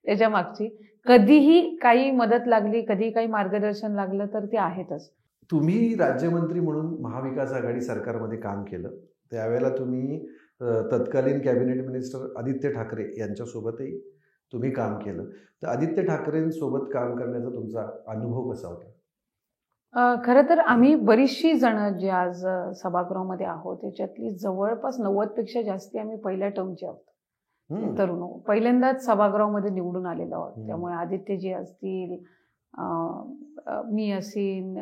त्याच्या मागची. कधीही काही मदत लागली, कधी काही मार्गदर्शन लागलं तर ते आहेतच. तुम्ही राज्यमंत्री म्हणून महाविकास आघाडी सरकारमध्ये काम केलं, त्यावेळेला तुम्ही तत्कालीन कॅबिनेट मिनिस्टर आदित्य ठाकरे यांच्यासोबतही तुम्ही काम केलं. तर आदित्य ठाकरेंसोबत काम करण्याचा तुमचा अनुभव कसा होता? खरं तर आम्ही बरीचशी जण जे आज सभागृहामध्ये आहोत त्याच्यातली जवळपास 90पेक्षा जास्ती आम्ही पहिल्या टर्मचे आहोत, तरुण पहिल्यांदाच सभागृहामध्ये निवडून आलेलो आहोत. त्यामुळे आदित्यजी असतील, मी असेन,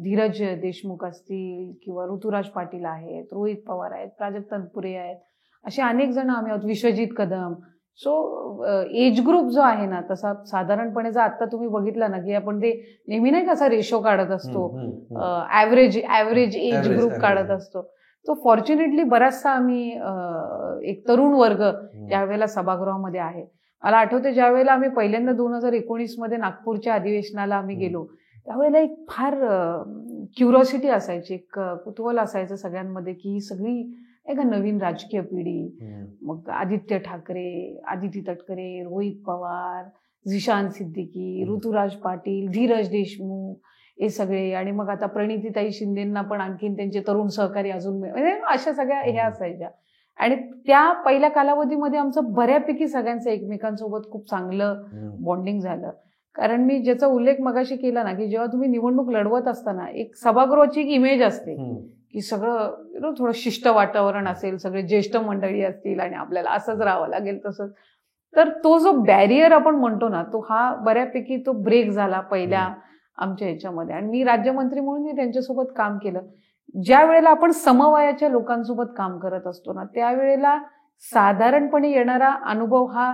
धीरज देशमुख असतील किंवा ऋतुराज पाटील आहेत, रोहित पवार आहेत, प्राजक्त तनपुरे आहेत, असे अनेक जण आम्ही आहोत, Vishwajit Kadam. So age group जो आहे ना तसा साधारणपणे जर आता तुम्ही बघितला ना की आपण ते नेहमी नाही कसा रेशो काढत असतो, ॲव्हरेज एज ग्रुप काढत असतो, तो फॉर्च्युनेटली बराचसा आम्ही एक तरुण वर्ग त्यावेळेला सभागृहामध्ये आहे. मला आठवते ज्या वेळेला आम्ही पहिल्यांदा 2019 नागपूरच्या अधिवेशनाला आम्ही गेलो त्यावेळेला एक फार क्युरिओसिटी असायची, एक कुतूहल असायचं सगळ्यांमध्ये की ही सगळी एक नवीन राजकीय पिढी, मग आदित्य ठाकरे, आदिती तटकरे, रोहित पवार, झिशान सिद्दीकी, ऋतुराज पाटील, धीरज देशमुख, हे सगळे, आणि मग आता प्रणितीताई शिंदेंना पण आणखीन त्यांचे तरुण सहकारी अजून, म्हणजे अशा सगळ्या ह्या असायच्या. आणि त्या पहिल्या कालावधीमध्ये आमचं बऱ्यापैकी सगळ्यांचं एकमेकांसोबत खूप चांगलं बॉन्डिंग झालं. कारण मी ज्याचा उल्लेख मगाशी केला ना की जेव्हा तुम्ही निवडणूक लढवत असताना एक सभागृहाची एक इमेज असते की सगळं थोडं शिष्ट वातावरण असेल, सगळे ज्येष्ठ मंडळी असतील आणि आपल्याला असंच राहावं लागेल तसंच. तर तो जो बॅरियर आपण म्हणतो ना तो हा बऱ्यापैकी तो ब्रेक झाला पहिल्या आमच्या ह्याच्यामध्ये. आणि मी राज्यमंत्री म्हणून मी त्यांच्यासोबत काम केलं. ज्या वेळेला आपण समवयाच्या लोकांसोबत काम करत असतो ना त्यावेळेला साधारणपणे येणारा अनुभव हा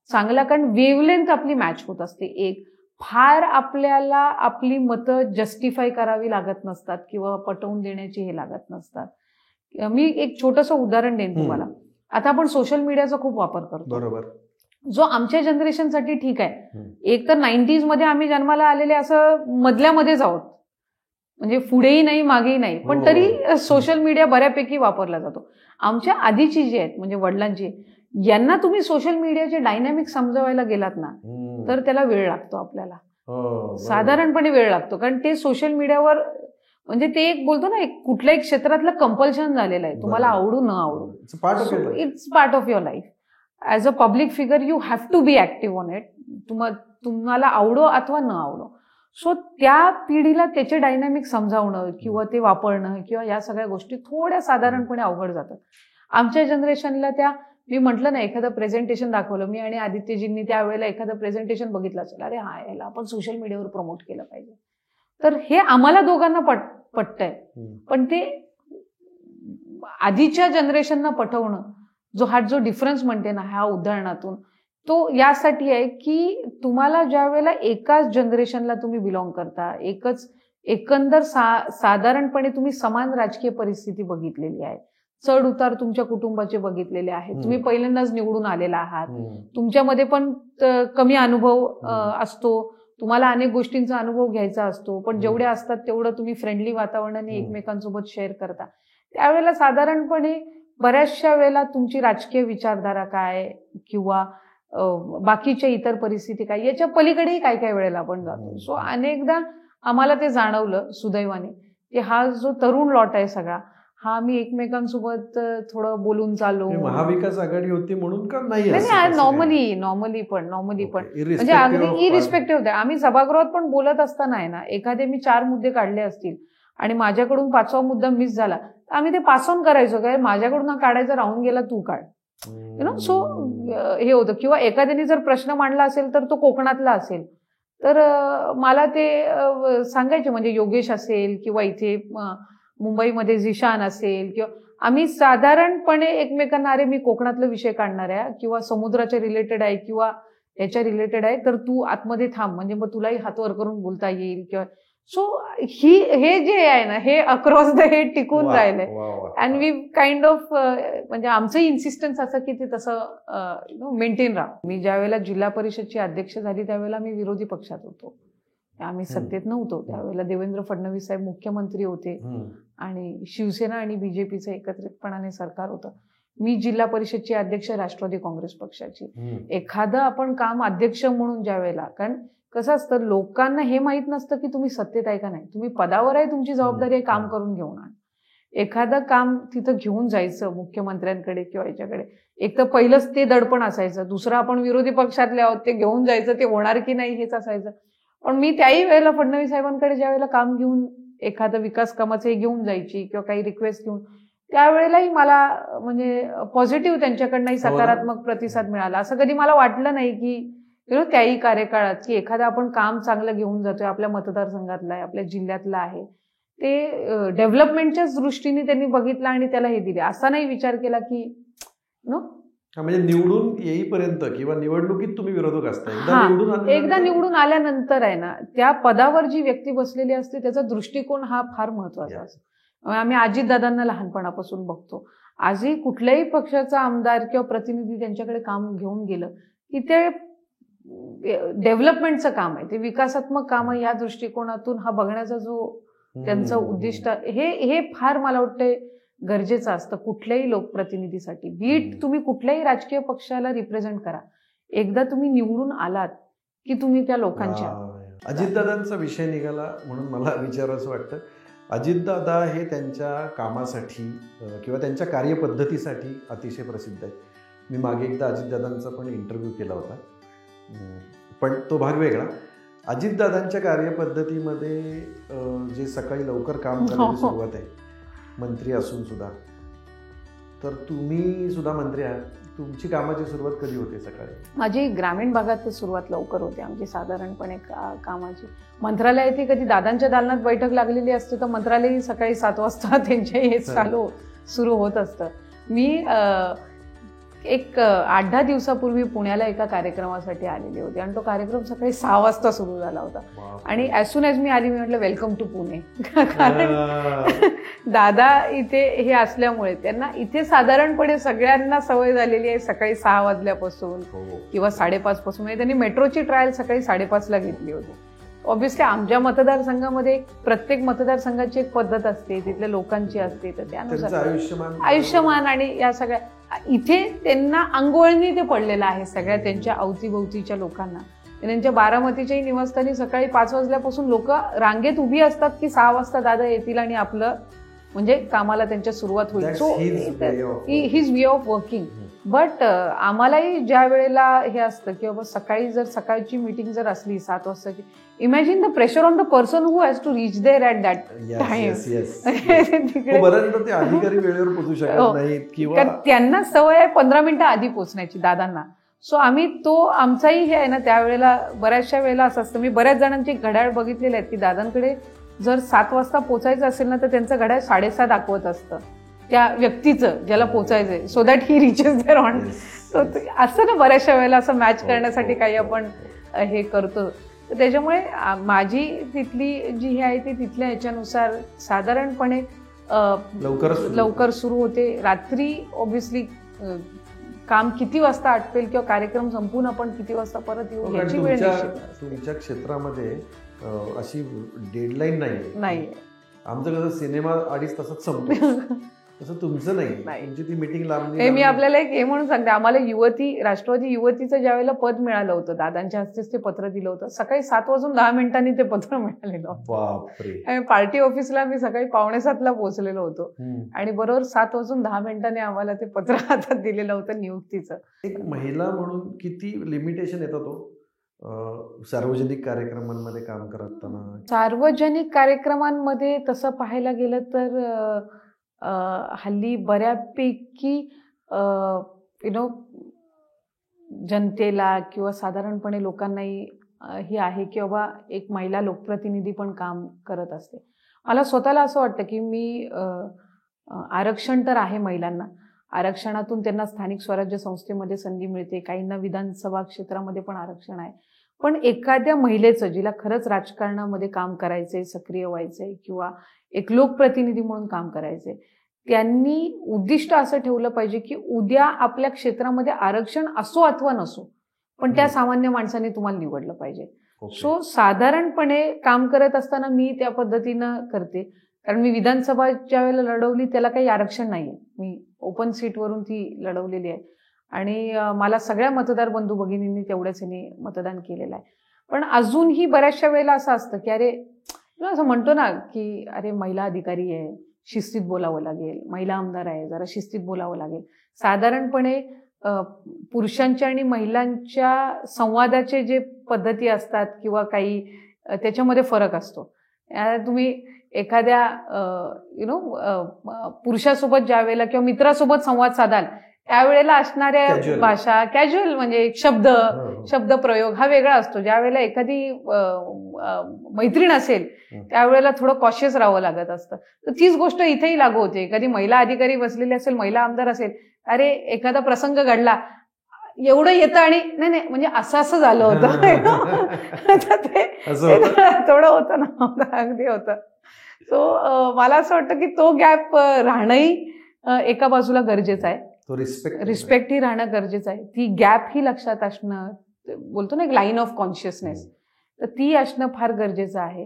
चांगला, कारण वेव्हलेंथ आपली मॅच होत असते. एक फार आपल्याला आपली मतं जस्टिफाय करावी लागत नसतात किंवा पटवून देण्याची हे लागत नसतात. मी एक छोटंसं उदाहरण देईन तुम्हाला. आता आपण सोशल मीडियाचा खूप वापर करतो, बरोबर, जो आमच्या जनरेशनसाठी ठीक आहे. एक तर 90s मध्ये आम्ही जन्माला आलेले असं मधल्यामध्येच आहोत, म्हणजे पुढेही नाही मागेही नाही, पण तरी सोशल मीडिया बऱ्यापैकी वापरला जातो. आमच्या आधीची जी आहेत म्हणजे वडिलांची, यांना तुम्ही सोशल मीडियाचे डायनॅमिक समजावायला गेलात ना तर त्याला वेळ लागतो आपल्याला, साधारणपणे वेळ लागतो. कारण ते सोशल मीडियावर म्हणजे ते एक बोलतो ना एक कुठल्याही क्षेत्रातलं कंपल्शन झालेलं आहे, तुम्हाला आवडू न आवडू, it's part of your life. As a public figure you have to be active on it, तुम्हाला आवडो अथवा न आवडो. सो त्या पिढीला त्याचे डायनॅमिक समजावणं किंवा ते वापरणं किंवा या सगळ्या गोष्टी थोड्या साधारणपणे अवघड जातात. आमच्या जनरेशनला त्या, मी म्हटलं ना एखादं प्रेझेंटेशन दाखवलं मी आणि आदित्यजींनी त्यावेळेला एखादं प्रेझेंटेशन बघितलं असेल, अरे हा याला आपण सोशल मीडियावर प्रमोट केलं पाहिजे, तर हे आम्हाला दोघांना पटतंय. पण ते आधीच्या जनरेशनना पटवणं, जो डिफरन्स म्हणते ना ह्या उदाहरणातून, तो यासाठी आहे की तुम्हाला ज्या वेळेला एकाच जनरेशनला तुम्ही बिलॉंग करता, एकंदर साधारणपणे तुम्ही समान राजकीय परिस्थिती बघितलेली आहे, चढ उतार तुमच्या कुटुंबाचे बघितलेले आहेत, तुम्ही पहिल्यांदाच निवडून आलेला आहात, तुमच्यामध्ये पण कमी अनुभव असतो, तुम्हाला अनेक गोष्टींचा अनुभव घ्यायचा असतो, पण जेवढे असतात तेवढं तुम्ही फ्रेंडली वातावरणाने एकमेकांसोबत शेअर करता. त्यावेळेला साधारणपणे बऱ्याचशा वेळेला तुमची राजकीय विचारधारा काय किंवा बाकीच्या इतर परिस्थिती काय, याच्या पलीकडेही काय काय वेळेला आपण जातो. सो अनेकदा आम्हाला ते जाणवलं सुदैवाने की हा जो तरुण लॉट आहे सगळा, हा मी एकमेकांसोबत थोडं बोलून चाललो. महाविकास आघाडी होती म्हणून का नाही? नॉर्मली पण म्हणजे अगदी इरिस्पेक्टिव्ह होते. आम्ही सभागृहात पण बोलत असताना आहे ना, एखादे मी 4 मुद्दे काढले असतील आणि माझ्याकडून 5वा मुद्दा मिस झाला, तर आम्ही ते पास ऑन करायचो. काय माझ्याकडून हा काढायचा राहून गेला, तू काढ, सो हे होतं. किंवा एखाद्याने जर प्रश्न मांडला असेल तर तो कोकणातला असेल तर मला ते सांगायचे, म्हणजे योगेश असेल किंवा इथे मुंबईमध्ये झिशान असेल, किंवा आम्ही साधारणपणे एकमेकांना, अरे मी कोकणातला विषय काढणार आहे किंवा समुद्राच्या रिलेटेड आहे किंवा याच्या रिलेटेड आहे, तर तू आतमध्ये थांब, म्हणजे मग तुलाही हात वर करून बोलता येईल. किंवा सो हे जे आहे ना, हे अक्रॉस द हे टिकून राहिलंय. अँड वी काइंड ऑफ म्हणजे आमचंही इन्सिस्टन्स असं की ते तसं मेंटेन राहा. मी ज्यावेळेला जिल्हा परिषदची अध्यक्ष झाली त्यावेळेला मी विरोधी पक्षात होतो, आम्ही सत्तेत नव्हतो. त्यावेळेला देवेंद्र फडणवीस साहेब मुख्यमंत्री होते आणि शिवसेना आणि बीजेपीचं एकत्रितपणाने सरकार होतं. मी जिल्हा परिषदची अध्यक्ष राष्ट्रवादी काँग्रेस पक्षाची. एखादं आपण काम अध्यक्ष म्हणून ज्या वेळेला, कारण कसं असतं, लोकांना हे माहित नसतं की तुम्ही सत्तेत आहे का नाही, तुम्ही पदावर आहे, तुमची जबाबदारी आहे काम करून घेऊन आण. एखादं काम तिथं घेऊन जायचं मुख्यमंत्र्यांकडे किंवा याच्याकडे, एक तर पहिलंच ते दडपण असायचं, दुसरं आपण विरोधी पक्षातले आहोत, ते घेऊन जायचं, ते होणार की नाही हेच असायचं. पण मी त्याही वेळेला फडणवीस साहेबांकडे ज्या वेळेला काम घेऊन, एखादं विकास कामाचं हे घेऊन जायची किंवा काही रिक्वेस्ट घेऊन, त्यावेळेलाही मला म्हणजे पॉझिटिव्ह त्यांच्याकडनंही सकारात्मक प्रतिसाद मिळाला. असं कधी मला वाटलं नाही की त्याही कार्यकाळात की एखादं आपण काम चांगलं घेऊन जातोय, आपल्या मतदारसंघातलं आहे, आपल्या जिल्ह्यातलं आहे, ते डेव्हलपमेंटच्याच दृष्टीने त्यांनी बघितलं आणि त्याला हे दिले. असा नाही विचार केला की म्हणजे निवडून येईपर्यंत किंवा निवडणुकीत तुम्ही विरोधक असता, एकदा निवडून आल्यानंतर आहे ना, त्या पदावर जी व्यक्ती बसलेली असते त्याचा दृष्टिकोन हा फार महत्वाचा असतो. आम्ही अजितदादांना लहानपणापासून बघतो. आजही कुठल्याही पक्षाचा आमदार किंवा प्रतिनिधी त्यांच्याकडे काम घेऊन गेलं की ते डेव्हलपमेंटचं काम आहे, ते विकासात्मक काम आहे, या दृष्टिकोनातून हा बघण्याचा जो त्यांचं उद्दिष्ट, हे फार मला वाटतं गरजेचं असतं कुठल्याही लोकप्रतिनिधीसाठी. बीट तुम्ही कुठल्याही राजकीय पक्षाला रिप्रेझेंट करा, एकदा तुम्ही निवडून आलात की तुम्ही त्या लोकांच्या. अजितदादांचा विषय निघाला म्हणून मला विचारायचं वाटतं, अजितदादा हे त्यांच्या कामासाठी किंवा त्यांच्या कार्यपद्धतीसाठी अतिशय प्रसिद्ध आहेत. मी मागे एकदा अजितदादांचा पण इंटरव्ह्यू केला होता, पण तो भाग वेगळा. अजितदादांच्या कार्यपद्धतीमध्ये जे सकाळी लवकर काम करायची सुरुवात आहे, मंत्री असून सुद्धा, तर तुम्ही सुद्धा मंत्री आहात, तुमची कामाची सुरुवात कधी होते सकाळी? माझी ग्रामीण भागात सुरुवात लवकर होते आमची, साधारणपणे कामाची. मंत्रालयातही कधी दादांच्या दालनात बैठक लागलेली असते तर मंत्रालयही सकाळी 7 वाजता त्यांच्या हे सुरू होत असतं. मी एक 8-10 दिवसापूर्वी पुण्याला एका कार्यक्रमासाठी आलेले होते आणि तो कार्यक्रम सकाळी 6 वाजता सुरू झाला होता. आणि ॲज सून ॲज मी आली, मी म्हटलं वेलकम टू पुणे. कारण दादा इथे हे असल्यामुळे त्यांना इथे साधारणपणे सगळ्यांना सवय झालेली आहे सकाळी 6 वाजल्यापासून किंवा 5:30 पासून. त्यांनी मेट्रोची ट्रायल सकाळी 5:30ला घेतली होती. ऑब्व्हियसली आमच्या मतदारसंघामध्ये प्रत्येक मतदारसंघाची एक पद्धत असते, तिथल्या लोकांची असते, तर त्यानुसार आयुष्यमान आणि या सगळ्या इथे त्यांना अंगवळणी ते पडलेलं आहे सगळ्या त्यांच्या अवतीभोवतीच्या लोकांना. त्यांच्या बारामतीच्याही निवासस्थानी सकाळी 5 वाजल्यापासून लोक रांगेत उभी असतात की 6 वाजता दादा येतील आणि आपलं म्हणजे कामाला त्यांच्या सुरुवात होईल. So his way of working. But आम्हालाही ज्या वेळेला हे असतं की बाबा सकाळी जर सकाळची मीटिंग जर असली 7 वाजताची, imagine the pressure on the person who has to reach there at that time. अधिकारी वेळेवर पोहोचू शकत नाहीत किंवा त्यांना सवय आहे 15 मिनिटं आधी पोहोचण्याची दादांना. सो आम्ही तो आमचाही हे आहे ना, त्यावेळेला बऱ्याचशा वेळेला असं असतं, मी बऱ्याच जणांची घड्याळ बघितलेले आहेत की दादांकडे जर 7 वाजता पोचायचं असेल ना तर त्यांचं घड्याळ 7:30 दाखवत असतं त्या व्यक्तीचं ज्याला पोचायचंय, so that he reaches there on. असं ना बऱ्याचशा वेळेला असं मॅच करण्यासाठी काही आपण हे करतो. तर त्याच्यामुळे माझी तिथली जी हे आहे ती तिथल्या ह्याच्यानुसार साधारणपणे लवकर सुरू होते. रात्री ऑब्व्हियसली काम किती वाजता आटपेल किंवा कार्यक्रम संपून आपण किती वाजता परत येऊ याची वेळ तुमच्या क्षेत्रामध्ये अशी डेडलाईन नाही. आमचं कसं सिनेमा 2.5 तासात संपतो, तसं तुमचं नाही, तुमची ती मीटिंग लांबली. हे मी आपल्याला एक हे म्हणून सांगते, आम्हाला राष्ट्रवादी युवतीचं ज्या वेळेला पद मिळालं होतं, दादांच्या हस्तेच ते पत्र दिलं होतं. सकाळी 7:10 ते पत्र मिळालेलं होतं. बापरे. पार्टी ऑफिसला मी सकाळी 6:45 पोहोचलेलो होतो आणि बरोबर 7:10 आम्हाला ते पत्र हातात दिलेलं होतं नियुक्तीचं. एक महिला म्हणून किती लिमिटेशन येतात तो सार्वजनिक कार्यक्रमांमध्ये काम करताना? सार्वजनिक कार्यक्रमांमध्ये तसं पाहायला गेलं तर हल्ली बऱ्यापैकी जनतेला किंवा साधारणपणे लोकांनाही ही आहे की बाबा एक महिला लोकप्रतिनिधी पण काम करत असते. मला स्वतःला असं वाटतं की मी आरक्षण तर आहे महिलांना, आरक्षणातून त्यांना स्थानिक स्वराज्य संस्थेमध्ये संधी मिळते, काहींना विधानसभा क्षेत्रामध्ये पण आरक्षण आहे. पण एखाद्या महिलेचं जिला खरंच राजकारणामध्ये काम करायचंय, सक्रिय व्हायचंय किंवा एक लोकप्रतिनिधी म्हणून काम करायचंय, त्यांनी उद्दिष्ट असं ठेवलं पाहिजे की उद्या आपल्या क्षेत्रामध्ये आरक्षण असो अथवा नसो, पण त्या सामान्य माणसाने तुम्हाला निवडलं पाहिजे. सो साधारणपणे काम करत असताना मी त्या पद्धतीनं करते. कारण मी विधानसभा ज्या वेळेला लढवली त्याला काही आरक्षण नाहीये, मी ओपन सीटवरून ती लढवलेली आहे आणि मला सगळ्या मतदार बंधू भगिनींनी तेवढ्याच मतदान केलेलं आहे. पण अजूनही बऱ्याचशा वेळेला असं असतं की अरे असं म्हणतो ना की अरे महिला अधिकारी आहे, शिस्तीत बोलावं लागेल, महिला आमदार आहे, जरा शिस्तीत बोलावं लागेल. साधारणपणे पुरुषांच्या आणि महिलांच्या संवादाचे जे पद्धती असतात किंवा काही त्याच्यामध्ये फरक असतो. तुम्ही एखाद्या पुरुषासोबत ज्या वेळेला किंवा मित्रासोबत संवाद साधाल त्यावेळेला असणाऱ्या भाषा कॅज्युअल म्हणजे शब्द प्रयोग हा वेगळा असतो. ज्या वेळेला एखादी मैत्रीण असेल त्यावेळेला थोडं कॉशियस राहावं लागत असतं. तर तीच गोष्ट इथेही लागू होते. एखादी महिला अधिकारी बसलेली असेल, महिला आमदार असेल, अरे एखादा प्रसंग घडला, एवढं येतं आणि नाही म्हणजे असं झालं होतं ते थोडं होतं ना, अगदी होतं. सो मला असं वाटतं की तो गॅप राहणंही एका बाजूला गरजेचं आहे, रिस्पेक्ट ही राहणं गरजेचं आहे. ती गॅप ही लक्षात असणं, बोलतो ना एक लाईन ऑफ कॉन्शियसनेस, तर ती असणं फार गरजेचं आहे.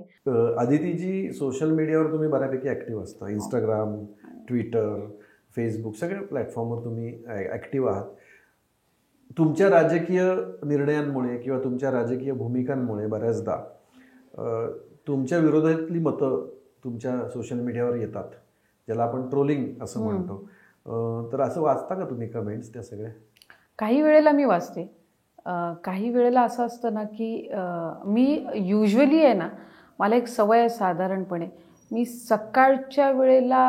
आदितीजी, सोशल मीडियावर तुम्ही बऱ्यापैकी ऍक्टिव्ह असता, इंस्टाग्राम, ट्विटर, फेसबुक सगळ्या प्लॅटफॉर्मवर तुम्ही ऍक्टिव्ह आहात. तुमच्या राजकीय निर्णयांमुळे किंवा तुमच्या राजकीय भूमिकांमुळे बऱ्याचदा तुमच्या विरोधातली मतं तुमच्या सोशल मीडियावर येतात, ज्याला आपण ट्रोलिंग असं म्हणतो. तर असं वाचता का तुम्ही कमेंट्स त्या सगळ्या? काही वेळेला मी वाचते, काही वेळेला असं असतं ना की मी युजली आहे ना, मला एक सवय आहे साधारणपणे, मी सकाळच्या वेळेला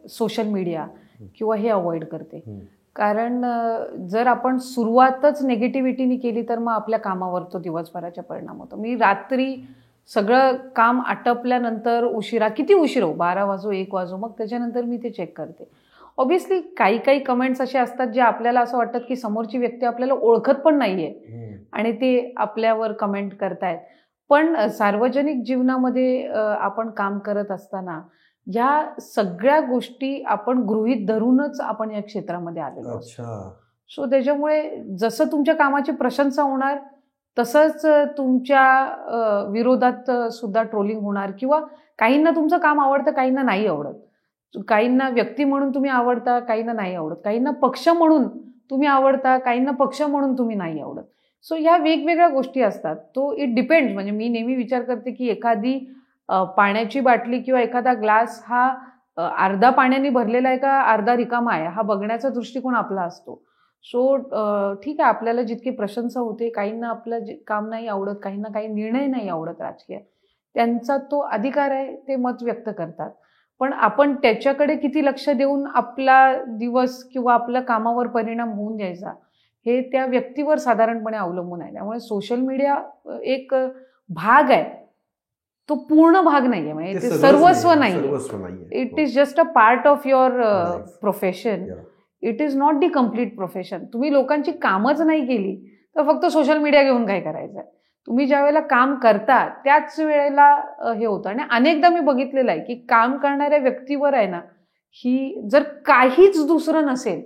सोशल मीडिया किंवा हे अवॉइड करते. कारण जर आपण सुरुवातच निगेटिव्हिटीने केली तर मग आपल्या कामावर तो दिवसभराचा परिणाम होतो. मी रात्री सगळं काम आटपल्यानंतर उशिरा, किती उशीर हो, 12 वाजो 1 वाजो, मग त्याच्यानंतर मी ते चेक करते. ऑब्व्हियसली काही कमेंट्स असे असतात जे आपल्याला असं वाटतात की समोरची व्यक्ती आपल्याला ओळखत पण नाहीये आणि ते आपल्यावर कमेंट करतायत. पण सार्वजनिक जीवनामध्ये आपण काम करत असताना या सगळ्या गोष्टी आपण गृहीत धरूनच आपण या क्षेत्रामध्ये आलेलो असतो. सो त्याच्यामुळे जसं तुमच्या कामाची प्रशंसा होणार तसंच तुमच्या विरोधात सुद्धा ट्रोलिंग होणार, किंवा काहींना तुमचं काम आवडतं, काहींना नाही आवडत, काहींना व्यक्ती म्हणून तुम्ही आवडता, काहींना नाही आवडत, काहींना पक्ष म्हणून तुम्ही आवडता, काहींना पक्ष म्हणून तुम्ही नाही आवडत. सो ह्या वेगवेगळ्या गोष्टी असतात. तो इट डिपेंड्स. म्हणजे मी नेहमी विचार करते की एखादी पाण्याची बाटली किंवा एखादा ग्लास हा अर्धा पाण्याने भरलेला आहे का अर्धा रिकामा आहे, हा बघण्याचा दृष्टिकोन आपला असतो. सो ठीक आहे, आपल्याला जितकी प्रशंसा होते, काहींना आपलं काम नाही आवडत, काहींना काही निर्णय नाही आवडत राजकीय, त्यांचा तो अधिकार आहे, ते मत व्यक्त करतात. पण आपण त्याच्याकडे किती लक्ष देऊन आपला दिवस किंवा आपल्या कामावर परिणाम होऊन द्यायचा हे त्या व्यक्तीवर साधारणपणे अवलंबून आहे. त्यामुळे सोशल मीडिया एक भाग आहे, तो पूर्ण भाग नाहीये, म्हणजे ते सर्वस्व नाही. It is just a part of your profession. It is not the complete profession. तुम्ही लोकांची कामच नाही केली तर फक्त सोशल मीडिया घेऊन काय करायचं. तुम्ही ज्या वेळेला काम करता त्याच वेळेला हे होतं. आणि अनेकदा मी बघितलेलं आहे की काम करणाऱ्या व्यक्तीवर आहे ना, ही जर काहीच दुसरं नसेल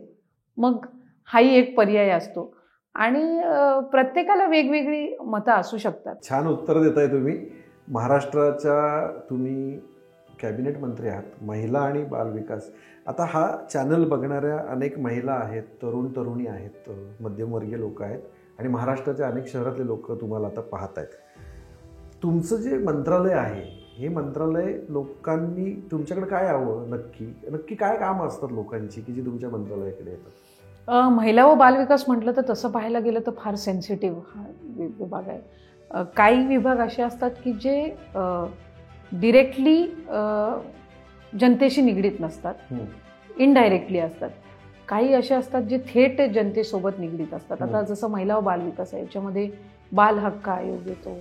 मग हाही एक पर्याय असतो. आणि प्रत्येकाला वेगवेगळी मतं असू शकतात. छान उत्तर देताय तुम्ही. महाराष्ट्राच्या तुम्ही कॅबिनेट मंत्री आहात, महिला आणि बालविकास. आता हा चॅनल बघणाऱ्या अनेक महिला आहेत, तरुणी आहेत, मध्यमवर्गीय लोक आहेत आणि महाराष्ट्राच्या अनेक शहरातले लोक तुम्हाला आता पाहत आहेत. तुमचं जे मंत्रालय आहे, हे मंत्रालय लोकांनी तुमच्याकडे काय यावं, नक्की काय कामं असतात लोकांची की जी तुमच्या मंत्रालयाकडे येतात? महिला व बालविकास म्हटलं तर तसं पाहायला गेलं तर फार सेन्सिटिव्ह हा विभाग आहे. काही विभाग असे असतात की जे डिरेक्टली जनतेशी निगडीत नसतात, इनडायरेक्टली असतात. काही असे असतात जे थेट जनतेसोबत निगडीत असतात. आता जसं महिला व बालविकास आहे, याच्यामध्ये बाल हक्क आयोग येतो,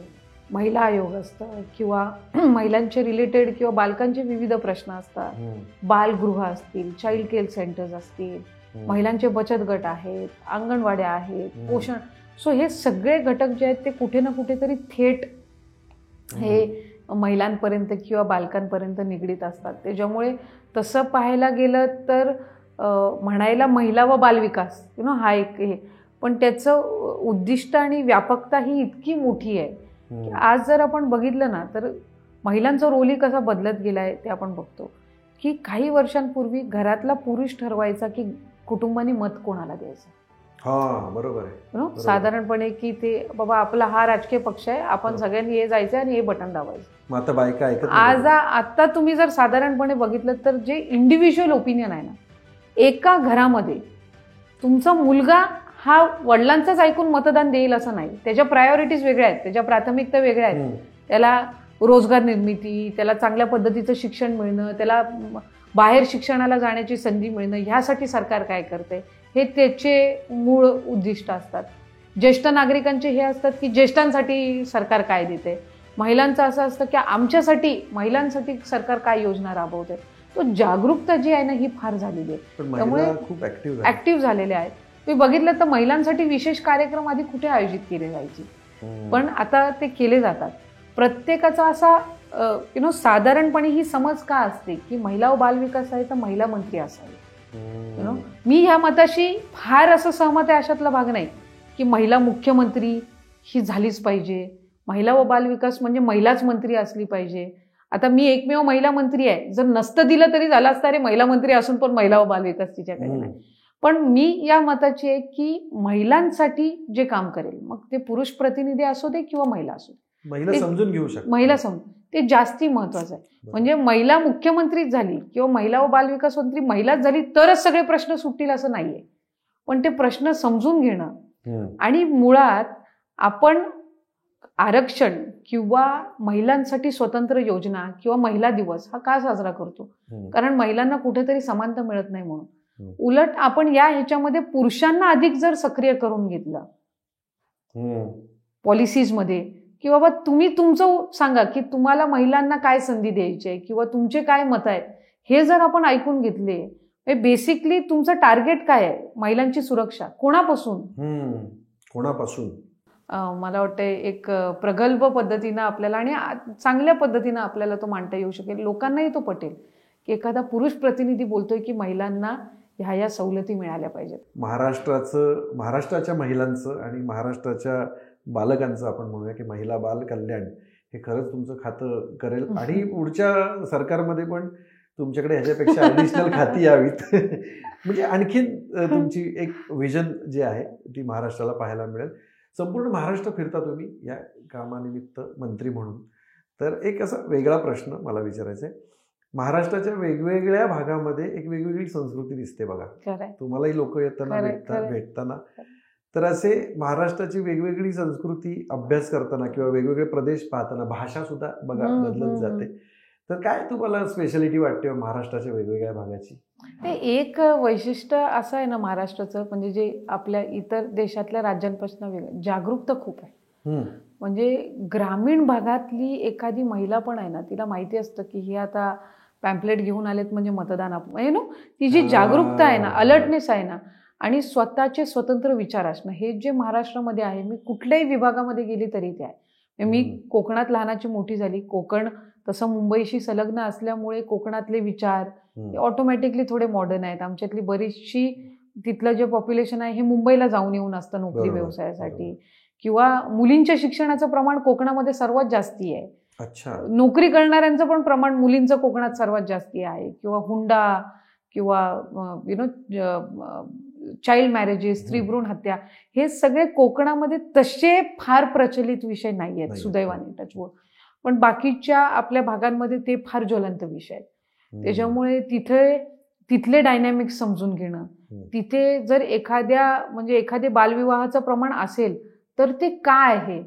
महिला आयोग असतं, किंवा महिलांचे रिलेटेड किंवा बालकांचे विविध प्रश्न असतात, बालगृह असतील, चाइल्ड केअर सेंटर्स असतील, महिलांचे बचत गट आहेत, अंगणवाड्या आहेत, पोषण. सो हे सगळे घटक जे आहेत ते कुठे ना कुठेतरी थेट हे महिलांपर्यंत किंवा बालकांपर्यंत निगडीत असतात. त्याच्यामुळे तसं पाहायला गेलं तर म्हणायला महिला व बालविकास हा एक हे, पण त्याचं उद्दिष्ट आणि व्यापकता ही इतकी मोठी आहे की आज जर आपण बघितलं ना तर महिलांचा रोलही कसा बदलत गेलाय ते आपण बघतो. की काही वर्षांपूर्वी घरातला पुरुष ठरवायचा की कुटुंबाने मत कोणाला द्यायचं. हा, बरोबर आहे. साधारणपणे की ते बाबा आपला हा राजकीय पक्ष आहे, आपण सगळ्यांनी हे जायचं आणि हे बटन दाबायचं. आता बायका ऐकत आता तुम्ही जर साधारणपणे बघितलं तर जे इंडिव्हिज्युअल ओपिनियन आहे ना, एका घरामध्ये तुमचा मुलगा हा वडिलांचंच ऐकून मतदान देईल असं नाही. त्याच्या प्रायोरिटीज वेगळ्या आहेत, त्याच्या प्राथमिकता वेगळ्या आहेत. त्याला रोजगार निर्मिती, त्याला चांगल्या पद्धतीचं शिक्षण मिळणं, त्याला बाहेर शिक्षणाला जाण्याची संधी मिळणं, ह्यासाठी सरकार काय करते हे त्याचे मूळ उद्दिष्ट असतात. ज्येष्ठ नागरिकांचे हे असतात की ज्येष्ठांसाठी सरकार काय देते. महिलांचं असं असतं की आमच्यासाठी महिलांसाठी सरकार काय योजना राबवते. तो जागरूकता जी आहे ना ही फार झालेली आहे. त्यामुळे खूप ऍक्टिव्ह झालेले आहेत. तुम्ही बघितलं तर महिलांसाठी विशेष कार्यक्रम आधी कुठे आयोजित केले जायचे, पण आता ते केले जातात. प्रत्येकाचा असा साधारणपणे ही समज का असते की महिला व बालविकास आहे तर महिला मंत्री असावी. मी ह्या मताशी फार असं सहमत आहे. अशातला भाग नाही की महिला मुख्यमंत्री ही झालीच पाहिजे, महिला व बालविकास म्हणजे महिलाच मंत्री असली पाहिजे. आता मी एकमेव महिला मंत्री आहे, जर नसतं दिलं तरी झालं असतं, अरे महिला मंत्री असून पण महिला व बालविकास तिच्याकडे नाही. पण मी या मताची आहे की महिलांसाठी जे काम करेल, मग ते पुरुष प्रतिनिधी असू दे किंवा महिला असू दे, महिला समजून घेऊ शकते, महिला समजून, ते जास्ती महत्वाचं आहे. म्हणजे महिला मुख्यमंत्रीच झाली किंवा महिला व बालविकास मंत्री महिलाच झाली तरच सगळे प्रश्न सुटतील असं नाहीये. पण ते प्रश्न समजून घेणं आणि मुळात आपण आरक्षण किंवा महिलांसाठी स्वतंत्र योजना किंवा महिला दिवस हा का साजरा करतो, कारण महिलांना कुठेतरी समानता मिळत नाही म्हणून. उलट आपण या ह्याच्यामध्ये पुरुषांना अधिक जर सक्रिय करून घेतलं पॉलिसीजमध्ये की बाबा तुम्ही तुमचं सांगा की तुम्हाला महिलांना काय संधी द्यायची आहे किंवा तुमचे काय मत आहेत, हे जर आपण ऐकून घेतले, बेसिकली तुमचं टार्गेट काय आहे, महिलांची सुरक्षा कोणापासून. मला वाटतं एक प्रगल्भ पद्धतीनं आपल्याला आणि चांगल्या पद्धतीनं आपल्याला तो मांडता येऊ शकेल, लोकांनाही तो पटेल की एखादा पुरुष प्रतिनिधी बोलतोय की महिलांना ह्या सवलती मिळाल्या पाहिजेत. महाराष्ट्राच्या महिलांचं आणि महाराष्ट्राच्या बालकांचं आपण म्हणूया की महिला बाल कल्याण हे खरंच तुमचं खातं करेल आणि पुढच्या सरकारमध्ये पण तुमच्याकडे ह्याच्यापेक्षा ॲडिशनल खाती यावीत. म्हणजे आणखीन तुमची एक विजन जी आहे ती महाराष्ट्राला पाहायला मिळेल. संपूर्ण महाराष्ट्र फिरता तुम्ही या कामानिमित्त मंत्री म्हणून. तर एक असा वेगळा प्रश्न मला विचारायचा आहे. महाराष्ट्राच्या वेगवेगळ्या भागामध्ये एक वेगवेगळी संस्कृती दिसते बघा, तुम्हालाही लोक येताना भेटताना. तर असे महाराष्ट्राची वेगवेगळी संस्कृती अभ्यास करताना किंवा वेगवेगळे प्रदेश पाहताना भाषा सुद्धा बघा बदलत जाते. तर काय तुम्हाला स्पेशालिटी वाटते महाराष्ट्राच्या वेगवेगळ्या भागाची? ते एक वैशिष्ट्य असं आहे ना महाराष्ट्राचं, म्हणजे जे आपल्या इतर देशातल्या राज्यांपासून वेगळं, जागरूकता खूप आहे. म्हणजे ग्रामीण भागातली एखादी महिला पण आहे ना, तिला माहिती असतं की हे आता पॅम्पलेट घेऊन आलेत म्हणजे मतदान आपण ती जी जागरूकता आहे ना, अलर्टनेस आहे ना, आणि स्वतःचे स्वतंत्र विचार असणं, हे जे महाराष्ट्रामध्ये आहे. मी कुठल्याही विभागामध्ये गेली तरी ते आहे. मी कोकणात लहानाची मोठी झाली. कोकण तसं मुंबईशी संलग्न असल्यामुळे कोकणातले विचार ऑटोमॅटिकली थोडे मॉडर्न आहेत. आमच्यातली बरीचशी तिथलं जे पॉप्युलेशन आहे हे मुंबईला जाऊन येऊन असतं नोकरी व्यवसायासाठी, किंवा मुलींच्या शिक्षणाचं प्रमाण कोकणामध्ये सर्वात जास्ती आहे. अच्छा. नोकरी करणाऱ्यांचं पण प्रमाण मुलींचं कोकणात सर्वात जास्ती आहे, किंवा हुंडा किंवा चाइल्ड मॅरेजेस, स्त्रीभ्रूण हत्या, हे सगळे कोकणामध्ये तसे फार प्रचलित विषय नाही आहेत सुदैवाने, टचवूड. पण बाकीच्या आपल्या भागांमध्ये ते फार ज्वलंत विषय आहेत. त्याच्यामुळे तिथले डायनॅमिक्स समजून घेणं, तिथे जर एखादे बालविवाहाचं प्रमाण असेल तर ते काय आहे,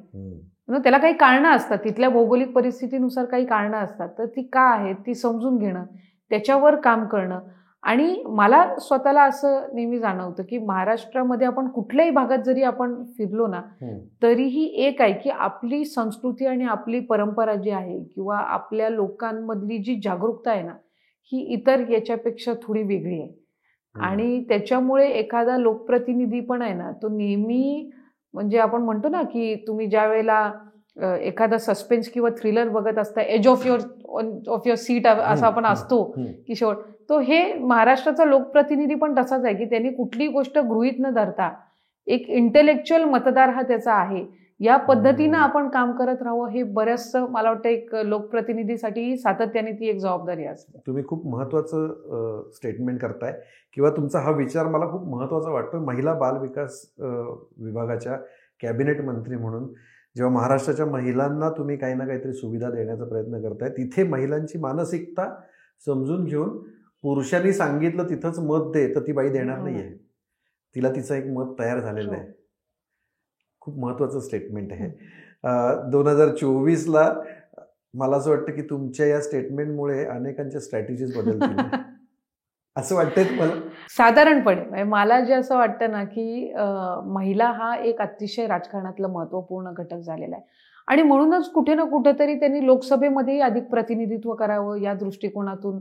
त्याला काही कारणं असतात, तिथल्या भौगोलिक परिस्थितीनुसार काही कारणं असतात, तर ती का आहेत ती समजून घेणं, त्याच्यावर काम करणं. आणि मला स्वतःला असं नेहमी जाणवतं की महाराष्ट्रामध्ये आपण कुठल्याही भागात जरी आपण फिरलो ना, तरीही एक आहे की आपली संस्कृती आणि आपली परंपरा जी आहे किंवा आपल्या लोकांमधली जी जागरूकता आहे ना, ही इतर याच्यापेक्षा थोडी वेगळी आहे. आणि त्याच्यामुळे एखादा लोकप्रतिनिधी पण आहे ना, तो नेहमी म्हणजे आपण म्हणतो ना की तुम्ही ज्या वेळेला एखादा सस्पेन्स किंवा थ्रिलर बघत असता, एज ऑफ युअर सीट असं आपण असतो की शेवट, तो हे महाराष्ट्राचा लोकप्रतिनिधी पण तसाच आहे की त्यांनी कुठली गोष्ट गृहीत न धरता एक इंटेलेक्च्युअल मतदार हा त्याचा आहे, या पद्धतीनं आपण काम करत राहावं, हे बरंचसं मला वाटतं एक लोकप्रतिनिधीसाठी सातत्याने ती एक जबाबदारी असते. तुम्ही खूप महत्त्वाचं स्टेटमेंट करताय किंवा तुमचा हा विचार मला खूप महत्त्वाचा वाटतो. महिला बाल विकास विभागाच्या कॅबिनेट मंत्री म्हणून जेव्हा महाराष्ट्राच्या महिलांना तुम्ही काही ना काहीतरी सुविधा देण्याचा प्रयत्न करताय, तिथे महिलांची मानसिकता समजून घेऊन पुरुषांनी सांगितलं तिथंच मत दे तर ती बाई देणार नाहीये, तिला तिचं एक मत तयार झालेलं आहे. खूप महत्त्वाचं स्टेटमेंट आहे. 2024ला मला असं वाटतं की तुमच्या या स्टेटमेंटमुळे अनेकांच्या स्ट्रॅटेजीज बदलतील असं वाटतंय तुम्हाला? साधारणपणे मला जे असं वाटतं ना की महिला हा एक अतिशय राजकारणातलं महत्त्वपूर्ण घटक झालेला आहे, आणि म्हणूनच कुठे ना कुठेतरी त्यांनी लोकसभेमध्येही अधिक प्रतिनिधित्व करावं या दृष्टिकोनातून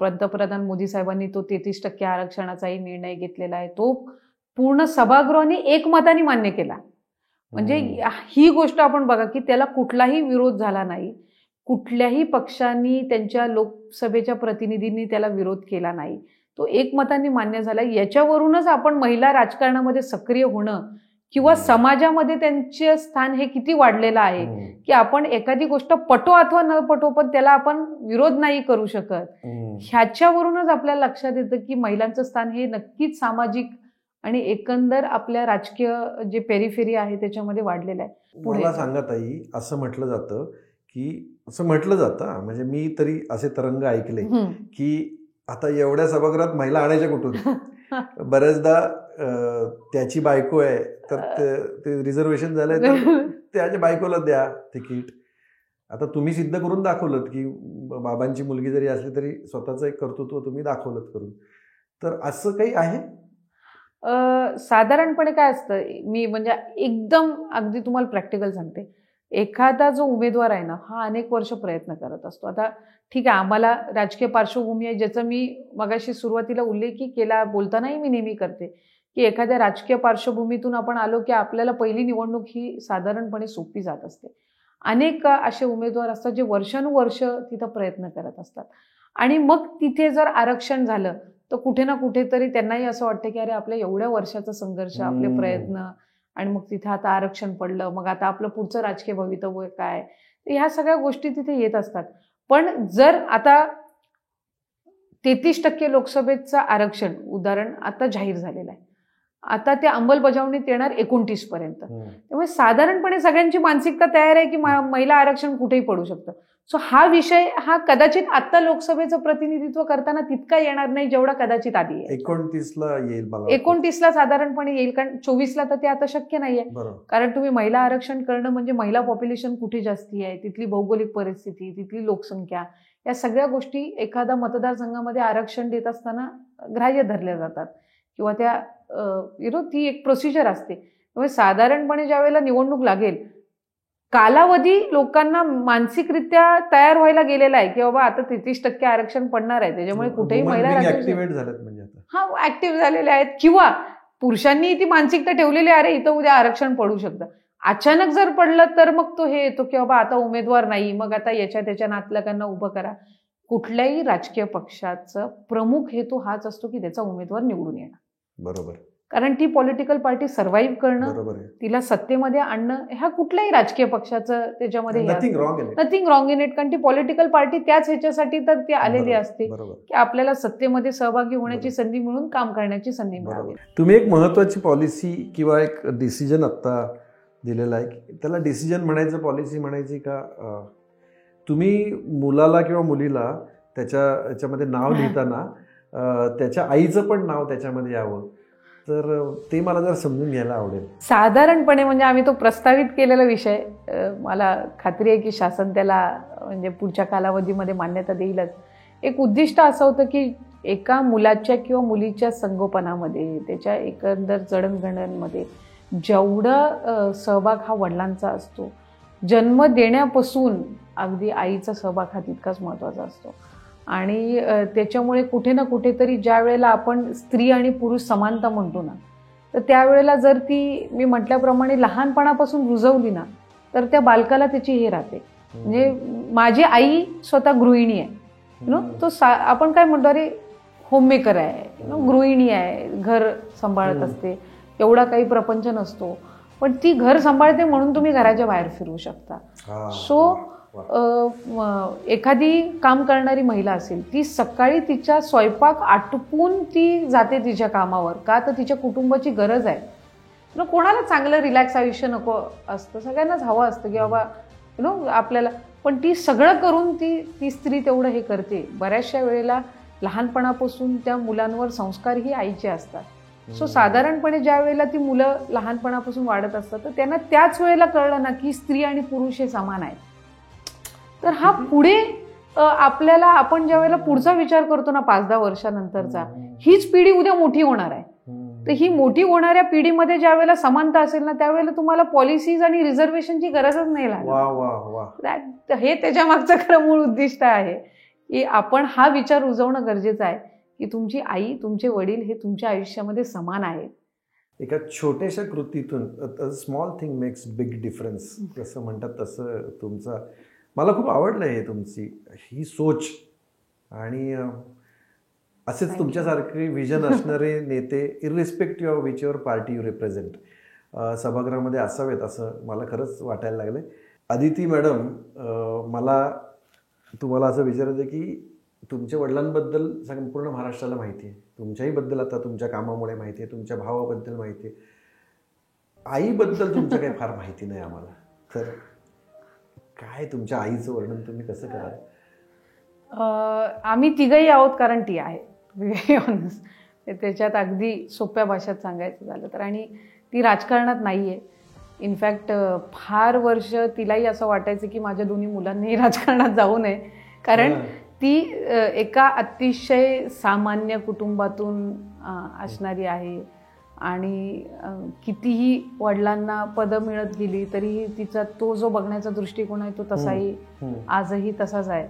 पंतप्रधान मोदी साहेबांनी तो 33% आरक्षणाचाही निर्णय घेतलेला आहे. तो पूर्ण सभागृहाने एकमताने मान्य केला. म्हणजे ही गोष्ट आपण बघा की त्याला कुठलाही विरोध झाला नाही, कुठल्याही पक्षांनी त्यांच्या लोकसभेच्या प्रतिनिधींनी त्याला विरोध केला नाही, तो एकमताने मान्य झाला. याच्यावरूनच आपण महिला राजकारणामध्ये सक्रिय होणं किंवा समाजामध्ये त्यांचे स्थान हे किती वाढलेलं आहे की आपण एखादी गोष्ट पटो अथवा न पटो पण त्याला आपण विरोध नाही करू शकत. ह्याच्यावरूनच आपल्याला लक्षात येतं की महिलांचं स्थान हे नक्कीच सामाजिक आणि एकंदर आपल्या राजकीय जे पेरिफेरी आहे त्याच्यामध्ये वाढलेलं आहे. मला सांगा ताई, असं म्हटलं जातं की म्हणजे मी तरी असे तरंग ऐकले की आता एवढ्या सभागृहात महिला आणायच्या कुठून? बऱ्याचदा त्याची बायको आहे तर ते रिझर्वेशन झालंय तर त्याच्या बायकोला द्या तिकीट. आता तुम्ही सिद्ध करून दाखवलं की बाबांची मुलगी जरी असली तरी स्वतःचं एक कर्तृत्व तुम्ही दाखवलं करून, तर असं काही आहे? साधारणपणे काय असतं, मी म्हणजे एकदम अगदी तुम्हाला प्रॅक्टिकल सांगते, एखादा जो उमेदवार आहे ना हा अनेक वर्ष प्रयत्न करत असतो. आता ठीक आहे, आम्हाला राजकीय पार्श्वभूमी आहे ज्याचा मी मगाशी सुरुवातीला उल्लेख केला, बोलतानाही मी नेहमी करते की एखाद्या राजकीय पार्श्वभूमीतून आपण आलो की आपल्याला पहिली निवडणूक ही साधारणपणे सोपी जात असते. अनेक असे उमेदवार असतात जे वर्षानुवर्ष तिथं प्रयत्न करत असतात, आणि मग तिथे जर आरक्षण झालं तर कुठे ना कुठेतरी त्यांनाही असं वाटतं की अरे आपल्या एवढ्या वर्षाचा संघर्ष, आपले प्रयत्न, आणि मग तिथे आता आरक्षण पडलं, मग आता आपलं पुढचं राजकीय भवितव्य काय, ह्या सगळ्या गोष्टी तिथे येत असतात. पण जर आता 33% लोकसभेचं आरक्षण उदाहरण आता जाहीर झालेलं आहे, आता ते अंमलबजावणीत येणार 29 पर्यंत. त्यामुळे साधारणपणे सगळ्यांची मानसिकता तयार आहे की महिला आरक्षण कुठेही पडू शकतं. सो हा विषय हा कदाचित आता लोकसभेचं प्रतिनिधित्व करताना तितका येणार नाही जेवढा कदाचित आधी आहे. 29ला येईल, 29ला साधारणपणे येईल, कारण 24ला तर ते आता शक्य नाहीये. कारण तुम्ही महिला आरक्षण करणं म्हणजे महिला पॉप्युलेशन कुठे जास्ती आहे, तिथली भौगोलिक परिस्थिती, तिथली लोकसंख्या, या सगळ्या गोष्टी एखादा मतदारसंघामध्ये आरक्षण देत असताना ग्राह्य धरल्या जातात किंवा त्या ती एक प्रोसिजर असते. त्यामुळे साधारणपणे ज्या वेळेला निवडणूक लागेल, कालावधी लोकांना मानसिकरित्या तयार व्हायला गेलेला आहे की बाबा आता 33% आरक्षण पडणार आहे, त्याच्यामुळे कुठेही महिला ऍक्टिव्ह झालेल्या आहेत, किंवा पुरुषांनी ती मानसिकता ठेवलेली आहे अरे इथं उद्या आरक्षण पडू शकतं. अचानक जर पडलं तर मग तो हे येतो की बाबा आता उमेदवार नाही, मग आता त्याच्या नातलगांना उभं करा. कुठल्याही राजकीय पक्षाचा प्रमुख हेतू हाच असतो की त्याचा उमेदवार निवडून येणं. बरोबर. कारण ती पॉलिटिकल पार्टी सर्व्हाइव्ह करणं, बरोबर आहे. तिला सत्तेमध्ये आणणं, ह्या कुठल्याही राजकीय पक्षाचं त्याच्यामध्ये nothing wrong in it. Nothing wrong in it. कारण ती पॉलिटिकल पार्टी त्याच ह्याच्यासाठी तर ती आलेली असते बरोबर. की आपल्याला सत्तेमध्ये सहभागी होण्याची संधी मिळून काम करण्याची संधी मिळावी. तुम्ही एक महत्वाची पॉलिसी किंवा एक डिसिजन आत्ता दिलेला आहे, त्याला डिसिजन म्हणायचं, पॉलिसी म्हणायची का? तुम्ही मुलाला किंवा मुलीला याच्यामध्ये नाव लिहिताना त्याच्या आईचं पण नाव त्याच्यामध्ये यावं, तर ते मला जर समजून घ्यायला आवडेल. साधारणपणे म्हणजे आम्ही तो प्रस्तावित केलेला विषय, मला खात्री आहे की शासन त्याला म्हणजे पुढच्या कालावधीमध्ये मान्यता देईलच. एक उद्दिष्ट असं होतं की एका मुलाच्या किंवा मुलीच्या संगोपनामध्ये, त्याच्या एकंदर जडणघडणमध्ये जेवढा सहभाग हा वडिलांचा असतो, जन्म देण्यापासून अगदी आईचा सहभाग हा तितकाच महत्त्वाचा असतो. आणि त्याच्यामुळे कुठे ना कुठेतरी ज्या वेळेला आपण स्त्री आणि पुरुष समानता म्हणतो ना, तर त्यावेळेला जर ती मी म्हटल्याप्रमाणे लहानपणापासून रुजवली ना, तर त्या बालकाला त्याची हे राहते. म्हणजे माझी आई स्वतः गृहिणी आहे, आपण काय म्हणतो, अरे होममेकर आहे, गृहिणी आहे, घर सांभाळत असते, एवढा काही प्रपंच नसतो, पण ती घर सांभाळते म्हणून तुम्ही घराच्या बाहेर फिरू शकता. सो एखादी काम करणारी महिला असेल, ती सकाळी तिच्या स्वयंपाक आटपून ती जाते तिच्या कामावर, का तर तिच्या कुटुंबाची गरज आहे. कोणाला चांगलं रिलॅक्स आयुष्य नको असतं, सगळ्यांनाच हवं असतं की बाबा आपल्याला, पण ती सगळं करून ती स्त्री तेवढं हे करते. बऱ्याचशा वेळेला लहानपणापासून त्या मुलांवर संस्कार ही आईचे असतात. सो साधारणपणे ज्या वेळेला ती मुलं लहानपणापासून वाढत असतात, तर त्यांना त्याच वेळेला कळलं ना की स्त्री आणि पुरुष हे समान आहेत. तर हा पुढे आपल्याला, आपण ज्या वेळेला पुढचा विचार करतो ना 5-10 वर्षानंतरचा, हीच पिढी उद्या मोठी होणार आहे. तर ही मोठी होणाऱ्या पिढीमध्ये ज्या वेळेला समानता असेल ना, त्यावेळेला तुम्हाला पॉलिसीज आणि रिझर्वेशनची गरजच नाही लागणार. हे त्याच्या मागचं खरं मूळ उद्दिष्ट आहे की आपण हा विचार रुजवणं गरजेचं आहे की तुमची आई, तुमचे वडील हे तुमच्या आयुष्यामध्ये समान आहेत. एका छोट्याशा कृतीतून small thing makes big difference जसं म्हणतात, तसं तुमचा मला खूप आवडलं हे तुमची ही सोच. आणि असेच तुमच्यासारखे विजन असणारे नेते, irrespective of whichever party you represent, सभागृहामध्ये असावेत असं मला खरंच वाटायला लागलं. अदिती मॅडम, मला तुम्हाला असं विचारायचं की तुमच्या वडिलांबद्दल संपूर्ण महाराष्ट्राला माहिती आहे, तुमच्याही बद्दल आता तुमच्या कामामुळे माहिती आहे, तुमच्या भावाबद्दल माहिती आहे, आईबद्दल तुमचं काही फार माहिती नाही आम्हाला. तर काय तुमच्या आईचं वर्णन तुम्ही कसं कराल? आम्ही तिघही आहोत, कारण ती आहे, त्याच्यात अगदी सोप्या भाषेत सांगायचं झालं तर. आणि ती राजकारणात नाही आहे. इनफॅक्ट फार वर्ष तिलाही असं वाटायचं की माझ्या दोन्ही मुलांनीही राजकारणात जाऊ नये, कारण ती एका अतिशय सामान्य कुटुंबातून असणारी आहे. आणि कितीही वडिलांना पदं मिळत गेली तरीही तिचा तो जो बघण्याचा दृष्टिकोन आहे तो तसाही आजही तसाच आहे.